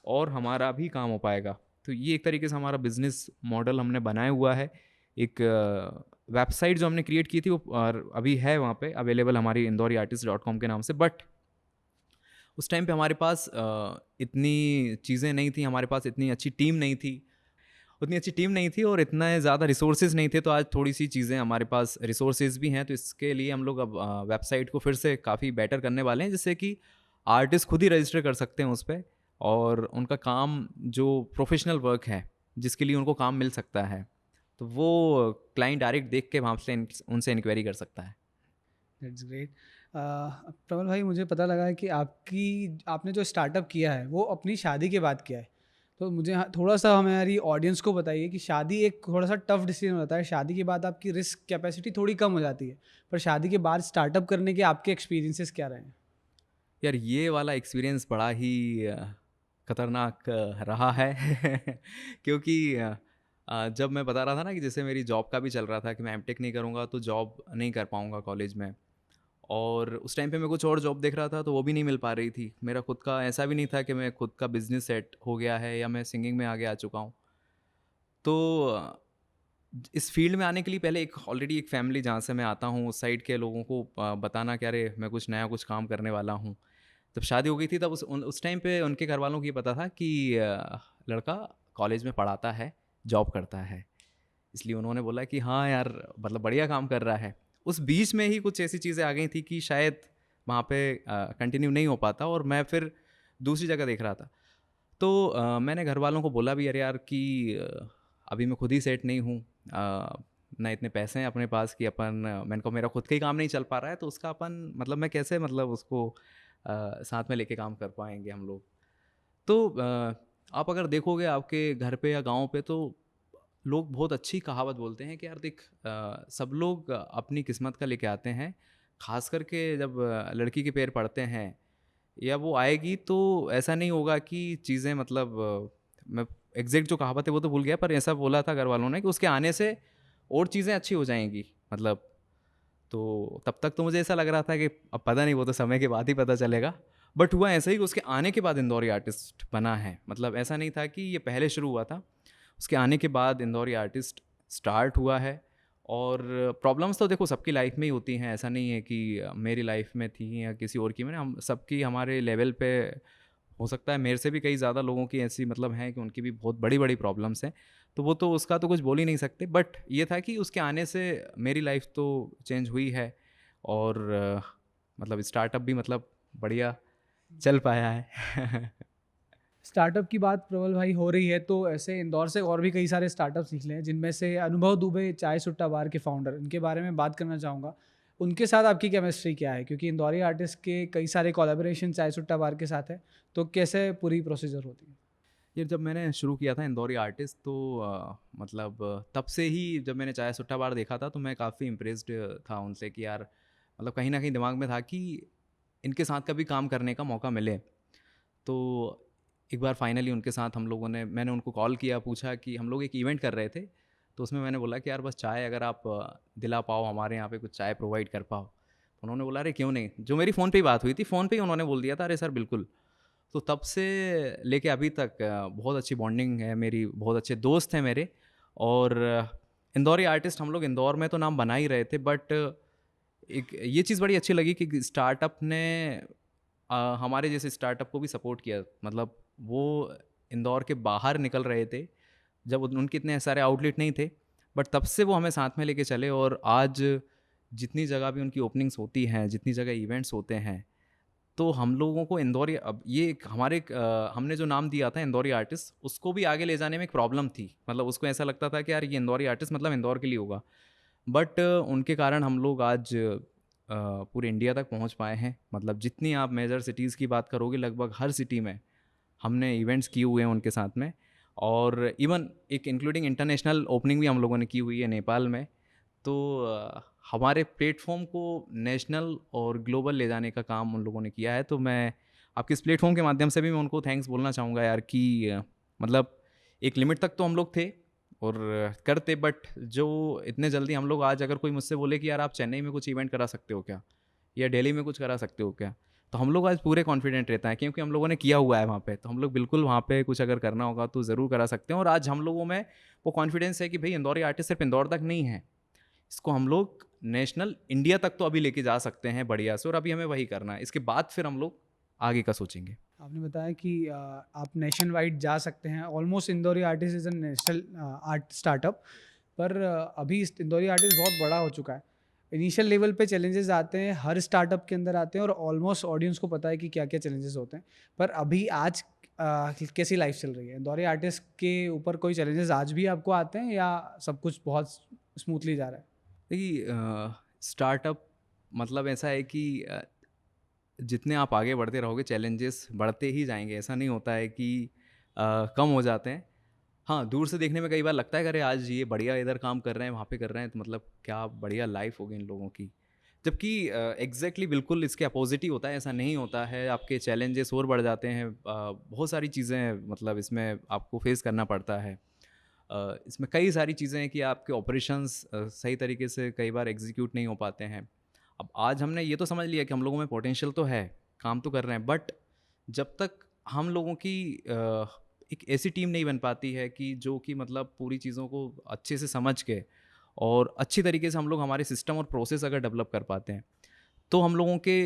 और हमारा भी काम हो पाएगा। तो ये एक तरीके से हमारा बिजनेस मॉडल हमने बनाया हुआ है। एक वेबसाइट जो हमने क्रिएट की थी वो अभी है वहाँ पे अवेलेबल, हमारी indoriartist.com के नाम से। बट उस टाइम पे हमारे पास इतनी चीज़ें नहीं थी, हमारे पास इतनी अच्छी टीम नहीं थी, उतनी अच्छी टीम नहीं थी, और इतने ज़्यादा रिसोर्सेज नहीं थे। तो आज थोड़ी सी चीज़ें हमारे पास रिसोर्सेज भी हैं। तो इसके लिए हम लोग अब वेबसाइट को फिर से काफ़ी बेटर करने वाले हैं, जिससे कि आर्टिस्ट खुद ही रजिस्टर कर सकते हैं उस पर, और उनका काम जो प्रोफेशनल वर्क है जिसके लिए उनको काम मिल सकता है, तो वो क्लाइंट डायरेक्ट देख के वहाँ से उनसे इंक्वायरी कर सकता है। That's great. प्रबल भाई, मुझे पता लगा है कि आपने जो स्टार्टअप किया है वो अपनी शादी के बाद किया है। तो मुझे थोड़ा सा हमारी ऑडियंस को बताइए कि शादी एक थोड़ा सा टफ डिसीजन होता है। शादी के बाद आपकी रिस्क कैपेसिटी थोड़ी कम हो जाती है, पर शादी के बाद स्टार्टअप करने के आपके एक्सपीरियंसेस क्या रहे हैं? यार ये वाला एक्सपीरियंस बड़ा ही खतरनाक रहा है क्योंकि जब मैं बता रहा था ना कि जैसे मेरी जॉब का भी चल रहा था कि मैं एमटेक नहीं करूँगा तो जॉब नहीं कर पाऊँगा कॉलेज में, और उस टाइम पे मैं कुछ और जॉब देख रहा था तो वो भी नहीं मिल पा रही थी। मेरा खुद का ऐसा भी नहीं था कि मैं खुद का बिजनेस सेट हो गया है या मैं सिंगिंग में आगे आ चुका हूँ। तो इस फील्ड में आने के लिए पहले एक ऑलरेडी एक फैमिली जहाँ से मैं आता हूँ उस साइड के लोगों को बताना कि अरे मैं कुछ नया कुछ काम करने वाला हूँ। जब शादी हो गई थी तब उस टाइम पे उनके घर वालों को ये पता था कि लड़का कॉलेज में पढ़ाता है, जॉब करता है, इसलिए उन्होंने बोला कि हाँ यार मतलब बढ़िया काम कर रहा है। उस बीच में ही कुछ ऐसी चीज़ें आ गई थी कि शायद वहाँ पे कंटिन्यू नहीं हो पाता, और मैं फिर दूसरी जगह देख रहा था। तो मैंने घर वालों को बोला भी अरे यार कि अभी मैं खुद ही सेट नहीं हूँ, ना इतने पैसे हैं अपने पास कि अपन, मैंने कहा मेरा खुद का ही काम नहीं चल पा रहा है तो उसका अपन मतलब मैं कैसे मतलब उसको साथ में लेके काम कर पाएंगे हम लोग। तो आप अगर देखोगे आपके घर पे या गांव पे तो लोग बहुत अच्छी कहावत बोलते हैं कि यार देख सब लोग अपनी किस्मत का लेके आते हैं, खास करके जब लड़की के पैर पड़ते हैं या वो आएगी तो ऐसा नहीं होगा कि चीज़ें मतलब मैं एग्जैक्ट जो कहावत है वो तो भूल गया, पर ऐसा बोला था घर वालों ने कि उसके आने से और चीज़ें अच्छी हो जाएंगी मतलब। तो तब तक तो मुझे ऐसा लग रहा था कि अब पता नहीं, वो तो समय के बाद ही पता चलेगा। बट हुआ ऐसा ही कि उसके आने के बाद इंदौरी आर्टिस्ट बना है। मतलब ऐसा नहीं था कि ये पहले शुरू हुआ था, उसके आने के बाद इंदौरी आर्टिस्ट स्टार्ट हुआ है। और प्रॉब्लम्स तो देखो सबकी लाइफ में ही होती हैं, ऐसा नहीं है कि मेरी लाइफ में थी या किसी और की में, हम सबकी हमारे लेवल पे हो सकता है मेरे से भी कई ज़्यादा लोगों की ऐसी मतलब हैं कि उनकी भी बहुत बड़ी बड़ी प्रॉब्लम्स हैं। तो वो तो उसका तो कुछ बोल ही नहीं सकते, बट ये था कि उसके आने से मेरी लाइफ तो चेंज हुई है। और मतलब स्टार्टअप भी मतलब बढ़िया चल पाया है स्टार्टअप की बात प्रबल भाई हो रही है तो ऐसे इंदौर से और भी कई सारे स्टार्टअप्स निकले हैं, जिनमें से अनुभव दुबे चाय सुट्टा बार के फाउंडर, उनके बारे में बात करना चाहूँगा। उनके साथ आपकी केमिस्ट्री क्या है? क्योंकि इंदौरी आर्टिस्ट के कई सारे कोलैबोरेशन चाय सुट्टा बार के साथ है, तो कैसे पूरी प्रोसीजर होती है? ये जब मैंने शुरू किया था इंदौरी आर्टिस्ट तो मतलब तब से ही जब मैंने चाय सुट्टा बार देखा था तो मैं काफ़ी इम्प्रेस्ड था उनसे कि यार मतलब कहीं ना कहीं दिमाग में था कि इनके साथ कभी काम करने का मौका मिले। तो एक बार फाइनली उनके साथ हम लोगों ने मैंने उनको कॉल किया, पूछा कि हम लोग एक इवेंट कर रहे थे, तो उसमें मैंने बोला कि यार बस चाय अगर आप दिला पाओ, हमारे यहाँ पे कुछ चाय प्रोवाइड कर पाओ। तो उन्होंने बोला अरे क्यों नहीं। जो मेरी फ़ोन पे ही बात हुई थी, फ़ोन पे ही उन्होंने बोल दिया था अरे सर बिल्कुल। तो तब से लेके अभी तक बहुत अच्छी बॉन्डिंग है मेरी, बहुत अच्छे दोस्त हैं मेरे। और इंदौरी आर्टिस्ट हम लोग इंदौर में तो नाम बना ही रहे थे, बट एक ये चीज़ बड़ी अच्छी लगी कि स्टार्टअप ने हमारे जैसे स्टार्टअप को भी सपोर्ट किया। मतलब वो इंदौर के बाहर निकल रहे थे जब उनके इतने सारे आउटलेट नहीं थे, बट तब से वो हमें साथ में लेके चले। और आज जितनी जगह भी उनकी ओपनिंग्स होती हैं, जितनी जगह इवेंट्स होते हैं, तो हम लोगों को इंदौरी अब ये हमारे हमने जो नाम दिया था इंदौरी आर्टिस्ट, उसको भी आगे ले जाने में एक प्रॉब्लम थी। मतलब उसको ऐसा लगता था कि यार ये इंदौरी आर्टिस्ट मतलब इंदौर के लिए होगा, बट उनके कारण हम लोग आज पूरे इंडिया तक पहुंच पाए हैं। मतलब जितनी आप मेजर सिटीज़ की बात करोगे, लगभग हर सिटी में हमने इवेंट्स किए हुए हैं उनके साथ में। और इवन एक इंक्लूडिंग इंटरनेशनल ओपनिंग भी हम लोगों ने की हुई है नेपाल में। तो हमारे प्लेटफॉर्म को नेशनल और ग्लोबल ले जाने का काम उन लोगों ने किया है। तो मैं आपके इस प्लेटफॉर्म के माध्यम से भी मैं उनको थैंक्स बोलना चाहूँगा यार कि मतलब एक लिमिट तक तो हम लोग थे और करते, बट जो इतने जल्दी हम लोग आज अगर कोई मुझसे बोले कि यार आप चेन्नई में कुछ इवेंट करा सकते हो क्या, या दिल्ली में कुछ करा सकते हो क्या, तो हम लोग आज पूरे कॉन्फिडेंट रहता है क्योंकि हम लोगों ने किया हुआ है वहाँ पे। तो हम लोग बिल्कुल वहाँ पे कुछ अगर करना होगा तो ज़रूर करा सकते हैं। और आज हम लोगों में वो कॉन्फिडेंस है कि भाई इंदौरी आर्टिस्ट सिर्फ इंदौर तक नहीं है, इसको हम लोग नेशनल इंडिया तक तो अभी लेके जा सकते हैं बढ़िया से। और अभी हमें वही करना है, इसके बाद फिर हम लोग आगे का सोचेंगे। आपने बताया कि आप नेशन वाइड जा सकते हैं। Almost Indori artist is a national art startup, पर अभी इंदौरी आर्टिस्ट बहुत बड़ा हो चुका है। इनिशियल लेवल पे चैलेंजेस आते हैं, हर स्टार्टअप के अंदर आते हैं, और ऑलमोस्ट ऑडियंस को पता है कि क्या क्या चैलेंजेस होते हैं। पर अभी आज कैसी लाइफ चल रही है इंदौरी आर्टिस्ट के ऊपर? कोई चैलेंजेस आज भी आपको आते हैं या सब कुछ बहुत स्मूथली जा रहा है? देखिए स्टार्टअप मतलब ऐसा है कि जितने आप आगे बढ़ते रहोगे चैलेंजेस बढ़ते ही जाएंगे। ऐसा नहीं होता है कि कम हो जाते हैं। हाँ, दूर से देखने में कई बार लगता है कि अरे आज ये बढ़िया इधर काम कर रहे हैं, वहाँ पे कर रहे हैं, तो मतलब क्या बढ़िया लाइफ होगी इन लोगों की। जबकि एग्जैक्टली बिल्कुल इसके अपोजिट ही होता है। ऐसा नहीं होता है, आपके चैलेंजेस और बढ़ जाते हैं। बहुत सारी चीज़ें मतलब इसमें आपको फेस करना पड़ता है। इसमें कई सारी चीज़ें हैं कि आपके ऑपरेशंस सही तरीके से कई बार एग्जीक्यूट नहीं हो पाते हैं। अब आज हमने ये तो समझ लिया कि हम लोगों में पोटेंशियल तो है, काम तो कर रहे हैं, बट जब तक हम लोगों की एक ऐसी टीम नहीं बन पाती है कि जो कि मतलब पूरी चीज़ों को अच्छे से समझ के और अच्छी तरीके से हम लोग हमारे सिस्टम और प्रोसेस अगर डेवलप कर पाते हैं, तो हम लोगों के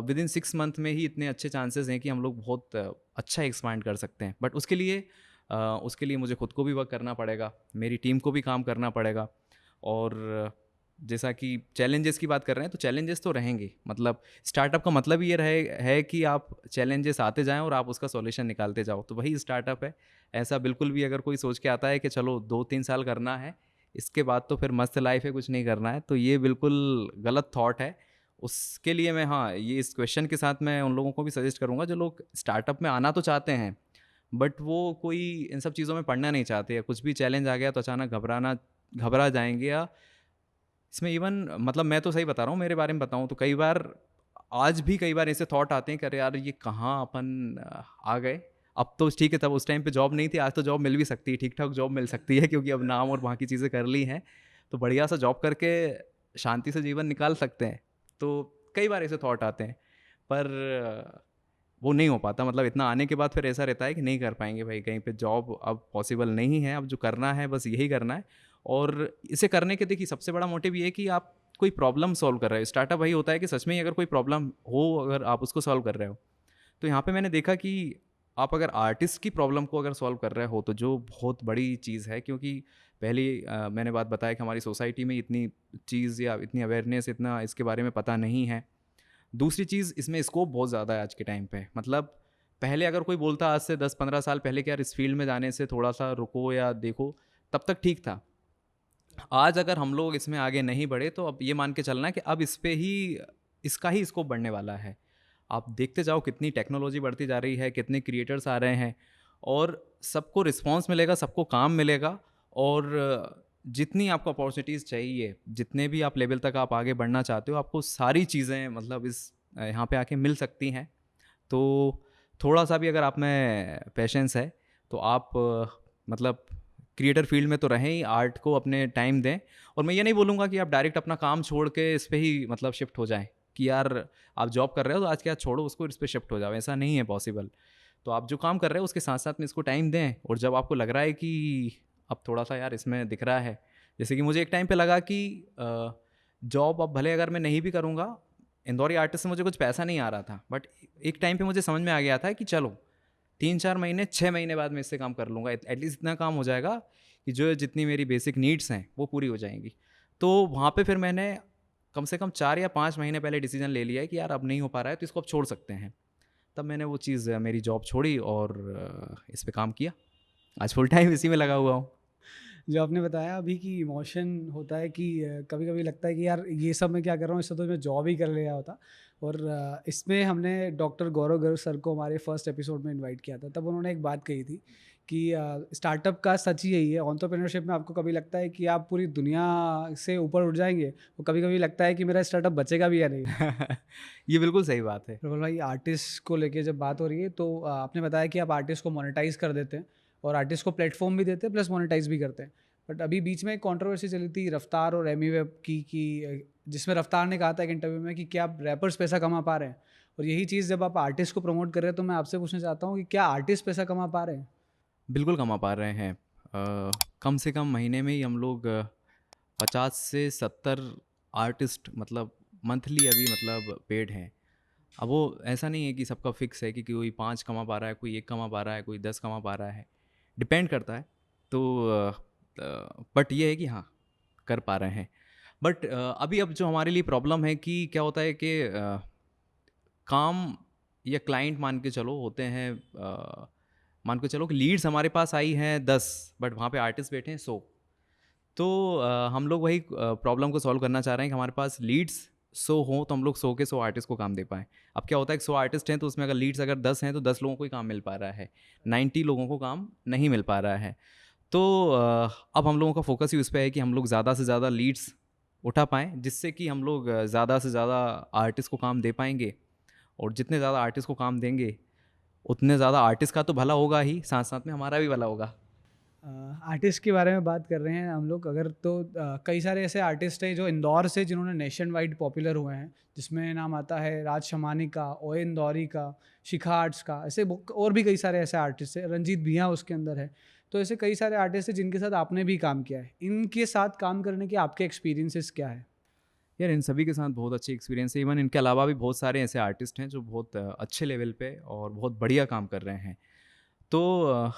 विद इन 6 मंथ में ही इतने अच्छे चांसेस हैं कि हम लोग बहुत अच्छा एक्सपांड कर सकते हैं। बट उसके लिए मुझे खुद को भी वर्क करना पड़ेगा, मेरी टीम को भी काम करना पड़ेगा। और जैसा कि चैलेंजेस की बात कर रहे हैं, तो चैलेंजेस तो रहेंगे। मतलब स्टार्टअप का मतलब ये है कि आप चैलेंजेस आते जाएं और आप उसका सॉल्यूशन निकालते जाओ, तो वही स्टार्टअप है। ऐसा बिल्कुल भी अगर कोई सोच के आता है कि चलो 2-3 साल करना है, इसके बाद तो फिर मस्त लाइफ है, कुछ नहीं करना है, तो ये बिल्कुल गलत थॉट है। उसके लिए मैं, हाँ, ये इस क्वेश्चन के साथ मैं उन लोगों को भी सजेस्ट करूँगा जो लोग स्टार्टअप में आना तो चाहते हैं, बट वो कोई इन सब चीज़ों में पढ़ना नहीं चाहते, या कुछ भी चैलेंज आ गया तो अचानक घबरा जाएंगे। या इसमें इवन मतलब मैं तो सही बता रहा हूँ, मेरे बारे में बताऊँ तो कई बार ऐसे थॉट आते हैं कि अरे यार ये कहाँ अपन आ गए। अब तो ठीक है, तब उस टाइम पे जॉब नहीं थी, आज तो जॉब मिल भी सकती है, ठीक ठाक जॉब मिल सकती है, क्योंकि अब नाम और बाकी चीज़ें कर ली हैं, तो बढ़िया सा जॉब करके शांति से जीवन निकाल सकते हैं। तो कई बार ऐसे थॉट आते हैं, पर वो नहीं हो पाता। मतलब इतना आने के बाद फिर ऐसा रहता है कि नहीं कर पाएंगे भाई, कहीं पे जॉब अब पॉसिबल नहीं है, अब जो करना है बस यही करना है। और इसे करने के देखिए सबसे बड़ा मोटिव ये है कि आप कोई प्रॉब्लम सॉल्व कर रहे हो। स्टार्टअप वही होता है कि सच में ही अगर कोई प्रॉब्लम हो, अगर आप उसको सॉल्व कर रहे हो, तो यहाँ पे मैंने देखा कि आप अगर आर्टिस्ट की प्रॉब्लम को अगर सॉल्व कर रहे हो तो जो बहुत बड़ी चीज़ है, क्योंकि पहली मैंने बात बताया कि हमारी सोसाइटी में इतनी चीज़ या इतनी अवेयरनेस, इतना इसके बारे में पता नहीं है। दूसरी चीज़, इसमें स्कोप बहुत ज़्यादा है आज के टाइम पे। मतलब पहले अगर कोई बोलता आज से 10-15 साल पहले कि यार इस फील्ड में जाने से थोड़ा सा रुको या देखो, तब तक ठीक था। आज अगर हम लोग इसमें आगे नहीं बढ़े तो अब ये मान के चलना है कि अब इसका ही स्कोप बढ़ने वाला है। आप देखते जाओ कितनी टेक्नोलॉजी बढ़ती जा रही है, कितने क्रिएटर्स आ रहे हैं, और सबको रिस्पांस मिलेगा, सबको काम मिलेगा, और जितनी आपको अपॉर्चुनिटीज़ चाहिए, जितने भी आप लेवल तक आप आगे बढ़ना चाहते हो, आपको सारी चीज़ें मतलब इस यहाँ पे आके मिल सकती हैं। तो थोड़ा सा भी अगर आप में पेशेंस है तो आप मतलब क्रिएटर फील्ड में तो रहें ही, आर्ट को अपने टाइम दें। और मैं ये नहीं बोलूँगा कि आप डायरेक्ट अपना काम छोड़ के इस पे ही मतलब शिफ्ट हो जाएं कि यार आप जॉब कर रहे हो तो आज के आज छोड़ो उसको, इस पे शिफ्ट हो जाओ, ऐसा नहीं है पॉसिबल। तो आप जो काम कर रहे हो उसके साथ साथ में इसको टाइम दें, और जब आपको लग रहा है कि अब थोड़ा सा यार इसमें दिख रहा है, जैसे कि मुझे एक टाइम पे लगा कि जॉब अब भले अगर मैं नहीं भी करूँगा, इंदौरी आर्टिस्ट से मुझे कुछ पैसा नहीं आ रहा था, बट एक टाइम पे मुझे समझ में आ गया था कि चलो 3-4 महीने 6 महीने बाद मैं इससे काम कर लूँगा, एटलीस्ट इतना काम हो जाएगा कि जो जितनी मेरी बेसिक नीड्स हैं वो पूरी हो जाएंगी। तो वहाँ पे फिर मैंने कम से कम 4 या 5 महीने पहले डिसीजन ले लिया है कि यार अब नहीं हो पा रहा है तो इसको अब छोड़ सकते हैं। तब मैंने वो चीज़ मेरी जॉब छोड़ी और इस पे काम किया। आज फुल टाइम इसी में लगा हुआ हूँ। जो आपने बताया अभी कि इमोशन होता है कि कभी कभी लगता है कि यार ये सब मैं क्या कर रहा हूँ, इससे तो मैं जॉब ही कर लिया होता। और इसमें हमने डॉक्टर गौरव गर्ग सर को हमारे फर्स्ट एपिसोड में इनवाइट किया था, तब उन्होंने एक बात कही थी कि स्टार्टअप का सच ही यही है, एंटरप्रेन्योरशिप में आपको कभी लगता है कि आप पूरी दुनिया से ऊपर उठ जाएंगे, और कभी कभी लगता है कि मेरा स्टार्टअप बचेगा भी या नहीं। ये बिल्कुल सही बात है। प्रबल भाई, आर्टिस्ट को लेके जब बात हो रही है तो आपने बताया कि आप आर्टिस्ट को मोनेटाइज कर देते हैं और आर्टिस्ट को प्लेटफॉर्म भी देते हैं प्लस मोनेटाइज भी करते हैं। बट अभी बीच में एक कंट्रोवर्सी चली थी रफ्तार और एमी वेब की कि जिसमें रफ्तार ने कहा था एक इंटरव्यू में कि क्या रैपर्स पैसा कमा पा रहे हैं, और यही चीज़ जब आप आर्टिस्ट को प्रमोट कर रहे हैं तो मैं आपसे पूछना चाहता हूँ कि क्या आर्टिस्ट पैसा कमा पा रहे हैं? बिल्कुल कमा पा रहे हैं। कम से कम महीने में ही हम लोग 50 से 70 आर्टिस्ट मतलब मंथली अभी मतलब पेड हैं। अब वो ऐसा नहीं है कि सबका फिक्स है कि कोई 5 कमा पा रहा है, कोई 1 कमा पा रहा है, कोई 10 कमा पा रहा है, डिपेंड करता है। तो बट ये है कि हाँ, कर पा रहे हैं। बट अभी अब जो हमारे लिए प्रॉब्लम है कि क्या होता है कि काम या क्लाइंट मान के चलो होते हैं, मान के चलो कि लीड्स हमारे पास आई हैं 10, बट वहाँ पे आर्टिस्ट बैठे हैं 100। तो हम लोग वही प्रॉब्लम को सॉल्व करना चाह रहे हैं कि हमारे पास लीड्स 100 हों तो हम लोग 100 के 100 आर्टिस्ट को काम दे पाएँ। अब क्या होता है कि 100 आर्टिस्ट हैं तो उसमें अगर लीड्स अगर 10 हैं तो 10 लोगों को ही काम मिल पा रहा है, 90 लोगों को काम नहीं मिल पा रहा है। तो अब हम लोगों का फोकस ही उस पे है कि हम लोग ज़्यादा से ज़्यादा लीड्स उठा पाएँ, जिससे कि हम लोग ज़्यादा से ज़्यादा आर्टिस्ट को काम दे पाएंगे। और जितने ज़्यादा आर्टिस्ट को काम देंगे उतने ज़्यादा आर्टिस्ट का तो भला होगा ही, साथ साथ में हमारा भी भला होगा। आर्टिस्ट के बारे में बात कर रहे हैं हम लोग अगर, तो कई सारे ऐसे आर्टिस्ट हैं जो इंदौर से जिन्होंने नेशन वाइड पॉपुलर हुए हैं, जिसमें नाम आता है राज शमानी का, ओए इंदौरी का, शिखा आर्ट्स का, ऐसे और भी कई सारे ऐसे आर्टिस्ट हैं, रंजीत भैया उसके अंदर है। तो ऐसे कई सारे आर्टिस्ट हैं जिनके साथ आपने भी काम किया है। इनके साथ काम करने के आपके एक्सपीरियंसेस क्या है? यार इन सभी के साथ बहुत अच्छी एक्सपीरियंस है। इवन इनके अलावा भी बहुत सारे ऐसे आर्टिस्ट हैं जो बहुत अच्छे लेवल पे और बहुत बढ़िया काम कर रहे हैं। तो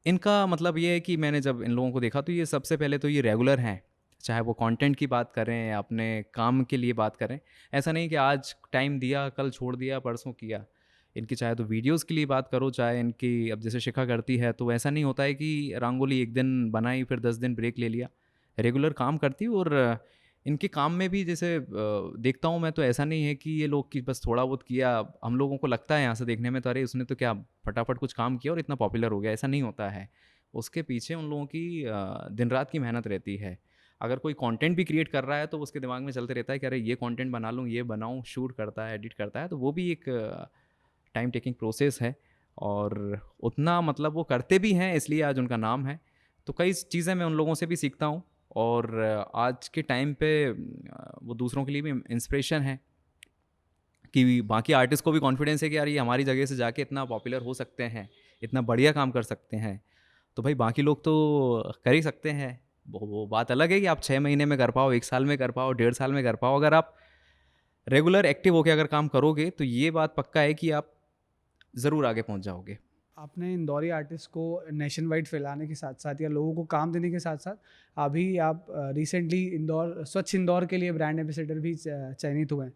इनका मतलब ये है कि मैंने जब इन लोगों को देखा तो ये सबसे पहले तो ये रेगुलर हैं, चाहे वो कंटेंट की बात करें या अपने काम के लिए बात करें। ऐसा नहीं कि आज टाइम दिया कल छोड़ दिया परसों किया। इनकी चाहे तो वीडियोस के लिए बात करो, चाहे इनकी अब जैसे शिखा करती है तो ऐसा नहीं होता है कि रंगोली एक दिन बनाई फिर 10 दिन ब्रेक ले लिया, रेगुलर काम करती हूँ। और इनके काम में भी जैसे देखता हूँ मैं, तो ऐसा नहीं है कि ये लोग कि बस थोड़ा बहुत किया, हम लोगों को लगता है यहाँ से देखने में तो अरे उसने तो क्या फटाफट कुछ काम किया और इतना पॉपुलर हो गया, ऐसा नहीं होता है। उसके पीछे उन लोगों की दिन रात की मेहनत रहती है। अगर कोई कंटेंट भी क्रिएट कर रहा है तो उसके दिमाग में चलते रहता है कि अरे ये कंटेंट बना लूँ, ये बनाऊँ, शूट करता है, एडिट करता है, तो वो भी एक टाइम टेकिंग प्रोसेस है। और उतना मतलब वो करते भी हैं, इसलिए आज उनका नाम है। तो कई चीज़ें मैं उन लोगों से भी सीखता हूँ, और आज के टाइम पे वो दूसरों के लिए भी इंस्पिरेशन है कि बाकी आर्टिस्ट को भी कॉन्फिडेंस है कि यार ये हमारी जगह से जाके इतना पॉपुलर हो सकते हैं, इतना बढ़िया काम कर सकते हैं। तो भाई बाकी लोग तो कर ही सकते हैं। वो बात अलग है कि आप 6 महीने में कर पाओ, 1 साल में कर पाओ, 1.5 साल में कर पाओ। अगर आप रेगुलर एक्टिव होकर अगर काम करोगे तो ये बात पक्का है कि आप ज़रूर आगे पहुंच जाओगे। आपने इंदौरी आर्टिस्ट को नेशन वाइड फैलाने के साथ साथ या लोगों को काम देने के साथ साथ अभी आप रिसेंटली इंदौर स्वच्छ इंदौर के लिए ब्रांड एम्बेसडर भी चयनित हुए हैं।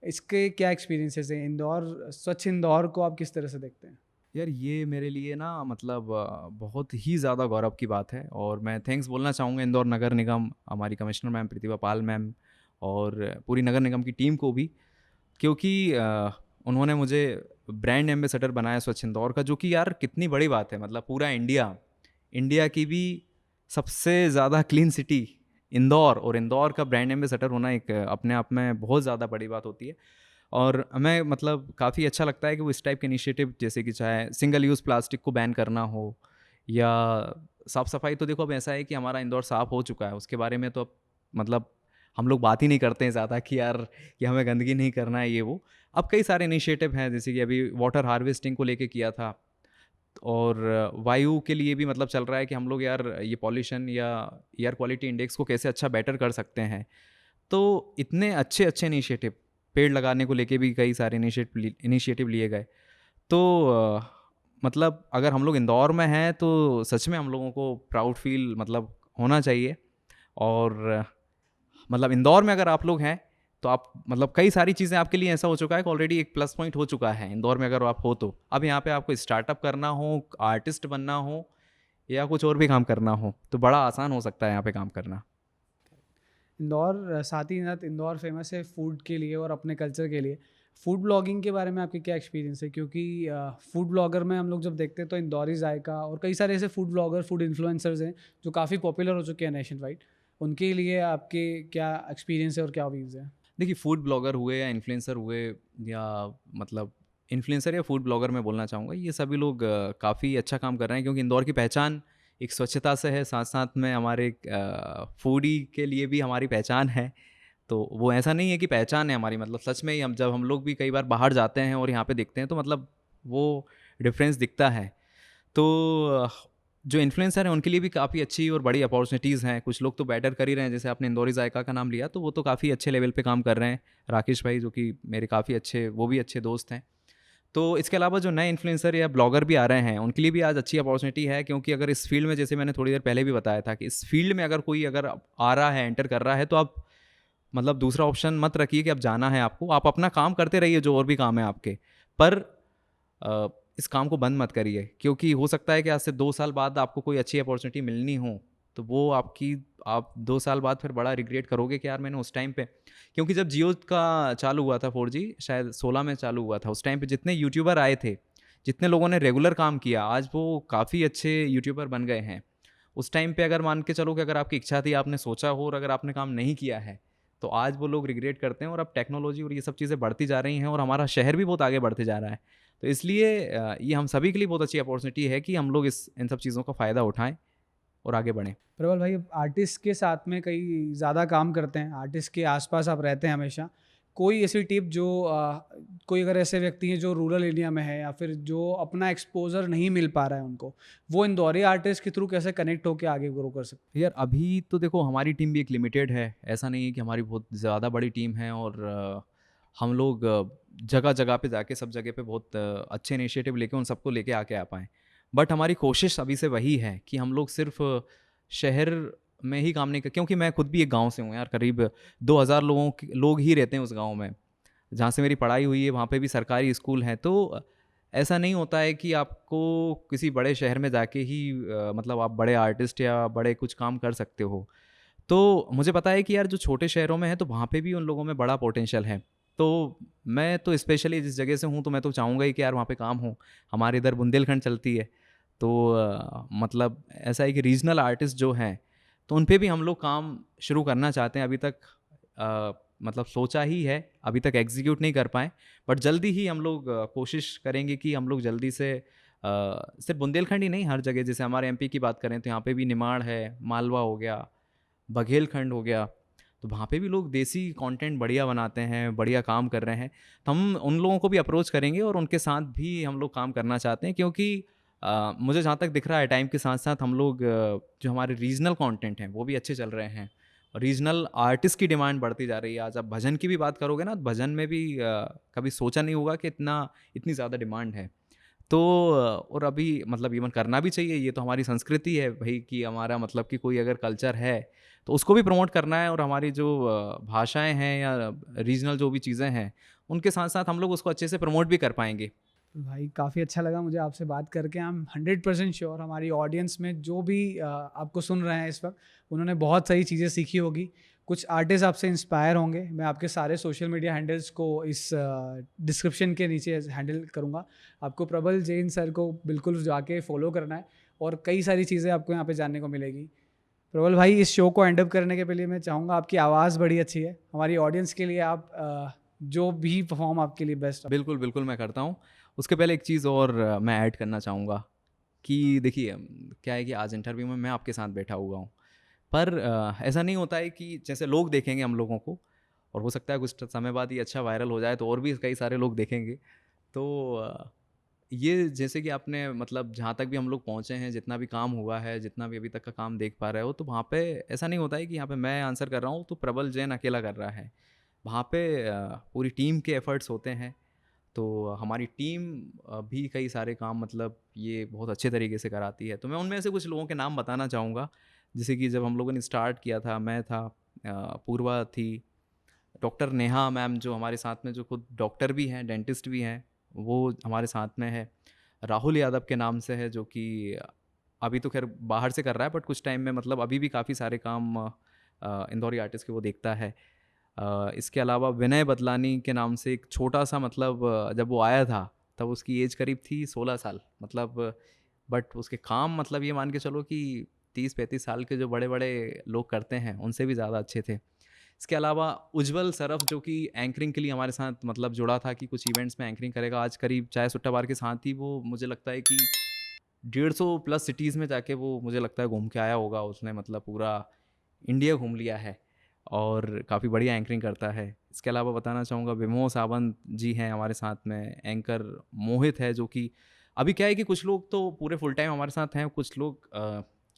इसके क्या एक्सपीरियंसेस हैं? इंदौर, स्वच्छ इंदौर को आप किस तरह से देखते हैं? यार ये मेरे लिए ना मतलब बहुत ही ज़्यादा गौरव की बात है, और मैं थैंक्स बोलना चाहूँगा इंदौर नगर निगम, हमारी commissioner ma'am Pratibha Pal ma'am और पूरी नगर निगम की टीम को भी, क्योंकि उन्होंने मुझे ब्रांड एम्बेसडर बनाया स्वच्छ इंदौर का, जो कि यार कितनी बड़ी बात है। मतलब पूरा इंडिया की भी सबसे ज़्यादा क्लीन सिटी इंदौर, और इंदौर का ब्रांड एम्बेसडर होना एक अपने आप में बहुत ज़्यादा बड़ी बात होती है। और हमें मतलब काफ़ी अच्छा लगता है कि वो इस टाइप के इनिशिएटिव, जैसे कि चाहे सिंगल यूज़ प्लास्टिक को बैन करना हो, या साफ़ सफाई, तो देखो अब ऐसा है कि हमारा इंदौर साफ़ हो चुका है, उसके बारे में तो अब मतलब हम लोग बात ही नहीं करते हैं ज़्यादा कि यार कि हमें गंदगी नहीं करना है ये वो। अब कई सारे इनिशिएटिव हैं, जैसे कि अभी वाटर हार्वेस्टिंग को लेके किया था, और वायु के लिए भी मतलब चल रहा है कि हम लोग यार ये पॉल्यूशन या एयर क्वालिटी इंडेक्स को कैसे अच्छा बेटर कर सकते हैं। तो इतने अच्छे अच्छे इनिशिएटिव, पेड़ लगाने को लेके भी कई सारे इनिशिएटिव लिए गए। तो मतलब अगर हम लोग इंदौर में हैं तो सच में हम लोगों को प्राउड फील मतलब होना चाहिए। और मतलब इंदौर में अगर आप लोग हैं तो आप मतलब कई सारी चीज़ें आपके लिए ऐसा हो चुका है कि ऑलरेडी एक प्लस पॉइंट हो चुका है इंदौर में अगर आप हो तो। अब यहाँ पे आपको स्टार्टअप करना हो, आर्टिस्ट बनना हो, या कुछ और भी काम करना हो, तो बड़ा आसान हो सकता है यहाँ पे काम करना। इंदौर साथ ही साथ इंदौर फेमस है फूड के लिए और अपने कल्चर के लिए। फूड ब्लॉगिंग के बारे में आपके क्या एक्सपीरियंस है? क्योंकि फूड ब्लॉगर में हम लोग जब देखते हैं तो इंदौरी जायका और कई सारे ऐसे फूड ब्लॉगर, फूड इन्फ्लुएंसर्स हैं जो काफ़ी पॉपुलर हो चुके हैं नेशन वाइड। उनके लिए आपके क्या एक्सपीरियंस है और क्या व्यूज़ हैं? देखिए, फूड ब्लॉगर हुए या इन्फ्लुएंसर हुए, या मतलब इन्फ्लुएंसर या फूड ब्लॉगर मैं बोलना चाहूँगा, ये सभी लोग काफ़ी अच्छा काम कर रहे हैं, क्योंकि इंदौर की पहचान एक स्वच्छता से है, साथ साथ में हमारे फूडी के लिए भी हमारी पहचान है। तो वो ऐसा नहीं है कि पहचान है हमारी, मतलब सच में ही हम जब हम लोग भी कई बार बाहर जाते हैं और यहाँ पे दिखते हैं तो मतलब वो डिफरेंस दिखता है। तो जो इन्फ्लुएंसर हैं उनके लिए भी काफ़ी अच्छी और बड़ी अपॉर्चुनिटीज़ हैं। कुछ लोग तो बेटर कर ही रहे हैं, जैसे आपने इंदौरी जायका का नाम लिया, तो वो तो काफ़ी अच्छे लेवल पे काम कर रहे हैं। राकेश भाई, जो कि मेरे काफ़ी अच्छे, वो भी अच्छे दोस्त हैं। तो इसके अलावा जो नए इन्फ्लुएंसर या ब्लॉगर भी आ रहे हैं, उनके लिए भी आज अच्छी अपॉर्चुनिटी है, क्योंकि अगर इस फील्ड में, जैसे मैंने थोड़ी देर पहले भी बताया था, कि इस फील्ड में अगर कोई अगर आ रहा है, एंटर कर रहा है, तो आप मतलब दूसरा ऑप्शन मत रखिए कि अब जाना है आपको। आप अपना काम करते रहिए, जो और भी काम है आपके, पर इस काम को बंद मत करिए, क्योंकि हो सकता है कि आज से 2 साल बाद आपको कोई अच्छी अपॉर्चुनिटी मिलनी हो, तो वो आप 2 साल बाद फिर बड़ा रिग्रेट करोगे कि यार मैंने उस टाइम पे, क्योंकि जब जियो का चालू हुआ था 4G, शायद 16 में चालू हुआ था, उस टाइम पे जितने यूट्यूबर आए थे, जितने लोगों ने रेगुलर काम किया, आज वो काफ़ी अच्छे यूट्यूबर बन गए हैं। उस टाइम पे अगर मान के चलो कि अगर आपकी इच्छा थी, आपने सोचा हो, और अगर आपने काम नहीं किया है, तो आज वो लोग रिग्रेट करते हैं। और अब टेक्नोलॉजी और ये सब चीज़ें बढ़ती जा रही हैं, और हमारा शहर भी बहुत आगे बढ़ते जा रहा है। तो इसलिए ये हम सभी के लिए बहुत अच्छी अपॉर्चुनिटी है कि हम लोग इन सब चीज़ों का फ़ायदा उठाएं और आगे बढ़ें। प्रबल भाई, आर्टिस्ट के साथ में कई ज़्यादा काम करते हैं, आर्टिस्ट के आसपास आप रहते हैं हमेशा। कोई ऐसी टिप जो कोई अगर ऐसे व्यक्ति हैं जो रूरल एरिया में है या फिर जो अपना एक्सपोज़र नहीं मिल पा रहा है उनको, वो इंदौरी आर्टिस्ट के थ्रू कैसे कनेक्ट होकर आगे ग्रो कर सकते यार अभी तो देखो, हमारी टीम भी एक लिमिटेड है, ऐसा नहीं है कि हमारी बहुत ज़्यादा बड़ी टीम है, और हम लोग जगह जगह पे जाके सब जगह पे बहुत अच्छे इनिशिएटिव लेके उन सबको लेके आके आ पाएँ। बट हमारी कोशिश अभी से वही है कि हम लोग सिर्फ शहर में ही काम नहीं कर, क्योंकि मैं खुद भी एक गांव से हूँ यार, करीब 2000 लोग ही रहते हैं उस गांव में, जहाँ से मेरी पढ़ाई हुई है, वहाँ पे भी सरकारी स्कूल हैं। तो ऐसा नहीं होता है कि आपको किसी बड़े शहर में जाके ही मतलब आप बड़े आर्टिस्ट या बड़े कुछ काम कर सकते हो। तो मुझे पता है कि यार जो छोटे शहरों में है, तो वहाँ पे भी उन लोगों में बड़ा पोटेंशियल है। तो मैं तो स्पेशली जिस जगह से हूँ, तो मैं तो चाहूँगा ही कि यार वहाँ पे काम हो। हमारे इधर बुंदेलखंड चलती है, तो मतलब ऐसा है कि रीजनल आर्टिस्ट जो हैं, तो उन पे भी हम लोग काम शुरू करना चाहते हैं। अभी तक मतलब सोचा ही है, अभी तक एग्जीक्यूट नहीं कर पाए, बट जल्दी ही हम लोग कोशिश करेंगे कि हम लोग जल्दी से सिर्फ बुंदेलखंड ही नहीं, हर जगह, जैसे हमारे एमपी की बात करें तो यहाँ पे भी निमाड़ है, मालवा हो गया, बघेलखंड हो गया, तो वहाँ पे भी लोग देसी कंटेंट बढ़िया बनाते हैं, बढ़िया काम कर रहे हैं। तो हम उन लोगों को भी अप्रोच करेंगे और उनके साथ भी हम लोग काम करना चाहते हैं, क्योंकि मुझे जहाँ तक दिख रहा है, टाइम के साथ साथ हम लोग जो हमारे रीजनल कंटेंट हैं वो भी अच्छे चल रहे हैं, और रीजनल आर्टिस्ट की डिमांड बढ़ती जा रही है। आज आप भजन की भी बात करोगे ना, तो भजन में भी कभी सोचा नहीं होगा कि इतनी ज़्यादा डिमांड है। तो और अभी मतलब इवन करना भी चाहिए, ये तो हमारी संस्कृति है भाई, कि हमारा मतलब कि कोई अगर कल्चर है तो उसको भी प्रमोट करना है, और हमारी जो भाषाएं हैं या रीजनल जो भी चीज़ें हैं, उनके साथ साथ हम लोग उसको अच्छे से प्रमोट भी कर पाएंगे। भाई काफ़ी अच्छा लगा मुझे आपसे बात करके। आई एम 100% श्योर हमारी ऑडियंस में जो भी आपको सुन रहे हैं इस वक्त, उन्होंने बहुत सारी चीज़ें सीखी होगी, कुछ आर्टिस्ट आपसे इंस्पायर होंगे। मैं आपके सारे सोशल मीडिया हैंडल्स को इस डिस्क्रिप्शन के नीचे हैंडल करूँगा। आपको प्रबल जैन सर को बिल्कुल जाके फॉलो करना है और कई सारी चीज़ें आपको यहाँ पे जानने को मिलेगी। प्रबल भाई, इस शो को एंड अप करने के पहले मैं चाहूँगा, आपकी आवाज़ बड़ी अच्छी है, हमारी ऑडियंस के लिए आप जो भी परफॉर्म आपके लिए बेस्ट। बिल्कुल बिल्कुल मैं करता हूँ। उसके पहले एक चीज़ और मैं ऐड करना चाहूँगा कि देखिए क्या है कि आज इंटरव्यू में मैं आपके साथ बैठा हुआ हूँ, पर ऐसा नहीं होता है कि जैसे लोग देखेंगे हम लोगों को, और हो सकता है कुछ समय बाद ये अच्छा वायरल हो जाए तो और भी कई सारे लोग देखेंगे। तो ये जैसे कि आपने मतलब जहाँ तक भी हम लोग पहुँचे हैं, जितना भी काम हुआ है, जितना भी अभी तक का काम देख पा रहे हो, तो वहाँ पे ऐसा नहीं होता है कि यहाँ पे मैं आंसर कर रहा हूँ तो प्रबल जैन अकेला कर रहा है। वहाँ पे पूरी टीम के एफर्ट्स होते हैं। तो हमारी टीम भी कई सारे काम मतलब ये बहुत अच्छे तरीके से कराती है। तो मैं उनमें से कुछ लोगों के नाम बताना चाहूँगा। जैसे कि जब हम लोगों ने स्टार्ट किया था, मैं था, पूर्वा थी, डॉक्टर नेहा मैम जो हमारे साथ में जो खुद डॉक्टर भी हैं, डेंटिस्ट भी हैं, वो हमारे साथ में है। राहुल यादव के नाम से है, जो कि अभी तो खैर बाहर से कर रहा है, बट कुछ टाइम में मतलब अभी भी काफ़ी सारे काम इंदौरी आर्टिस्ट के वो देखता है। इसके अलावा विनय बदलानी के नाम से एक छोटा सा मतलब जब वो आया था तब उसकी एज करीब थी 16 साल मतलब, बट उसके काम मतलब ये मान के चलो कि 30-35 साल के जो बड़े बड़े लोग करते हैं उनसे भी ज़्यादा अच्छे थे। इसके अलावा उज्जवल सरफ जो कि एंकरिंग के लिए हमारे साथ मतलब जुड़ा था कि कुछ इवेंट्स में एंकरिंग करेगा, आज करीब चाय सुट्टा बार के साथ ही वो मुझे लगता है कि 150 प्लस सिटीज़ में जाके वो मुझे लगता है घूम के आया होगा उसने, मतलब पूरा इंडिया घूम लिया है और काफ़ी बढ़िया एंकरिंग करता है। इसके अलावा बताना चाहूँगा विमो सावंत जी हैं हमारे साथ में, एंकर मोहित है जो कि अभी क्या है कि कुछ लोग तो पूरे फुल टाइम हमारे साथ हैं, कुछ लोग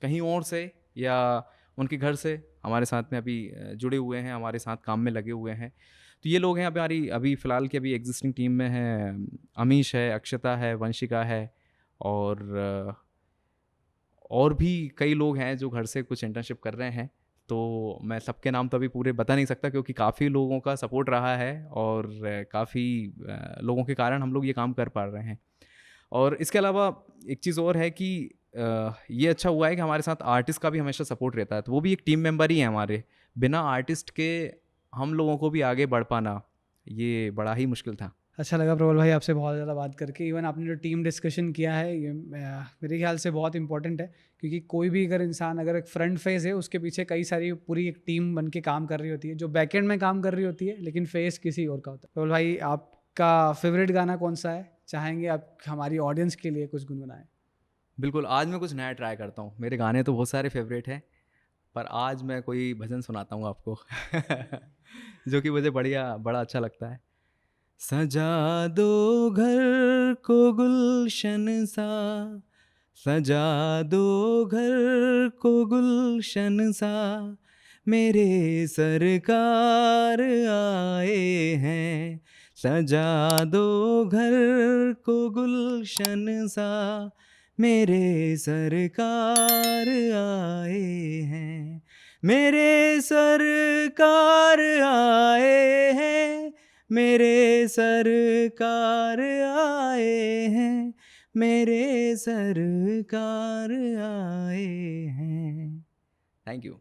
कहीं और से या उनके घर से हमारे साथ में अभी जुड़े हुए हैं, हमारे साथ काम में लगे हुए हैं। तो ये लोग हैं हमारी अभी फ़िलहाल की अभी एग्जिस्टिंग टीम में हैं। अमीश है, अक्षता है, वंशिका है और भी कई लोग हैं जो घर से कुछ इंटर्नशिप कर रहे हैं। तो मैं सबके नाम तो अभी पूरे बता नहीं सकता क्योंकि काफ़ी लोगों का सपोर्ट रहा है और काफ़ी लोगों के कारण हम लोग ये काम कर पा रहे हैं। और इसके अलावा एक चीज़ और है कि ये अच्छा हुआ है कि हमारे साथ आर्टिस्ट का भी हमेशा सपोर्ट रहता है, तो वो भी एक टीम मेंबर ही है हमारे। बिना आर्टिस्ट के हम लोगों को भी आगे बढ़ पाना ये बड़ा ही मुश्किल था। अच्छा लगा प्रबल भाई आपसे बहुत ज़्यादा बात करके। इवन आपने जो टीम डिस्कशन किया है ये मेरे ख्याल से बहुत इंपॉर्टेंट है, क्योंकि कोई भी अगर इंसान अगर एक फ्रंट फेस है उसके पीछे कई सारी पूरी एक टीम बन के काम कर रही होती है जो बैकएंड में काम कर रही होती है, लेकिन फेस किसी और का होता है। प्रबल भाई, आपका फेवरेट गाना कौन सा है? चाहेंगे आप हमारी ऑडियंस के लिए कुछ गुनगुनाएं? बिल्कुल, आज मैं कुछ नया ट्राई करता हूँ। मेरे गाने तो बहुत सारे फेवरेट हैं, पर आज मैं कोई भजन सुनाता हूँ आपको जो कि मुझे बड़ा अच्छा लगता है। सजा दो घर को गुलशन सा, सजा दो घर को गुलशन सा, मेरे सरकार आए हैं। सजा दो घर को गुलशन सा, मेरे सरकार आए हैं। मेरे सरकार आए हैं, मेरे सरकार आए हैं, मेरे सरकार आए हैं। Thank you.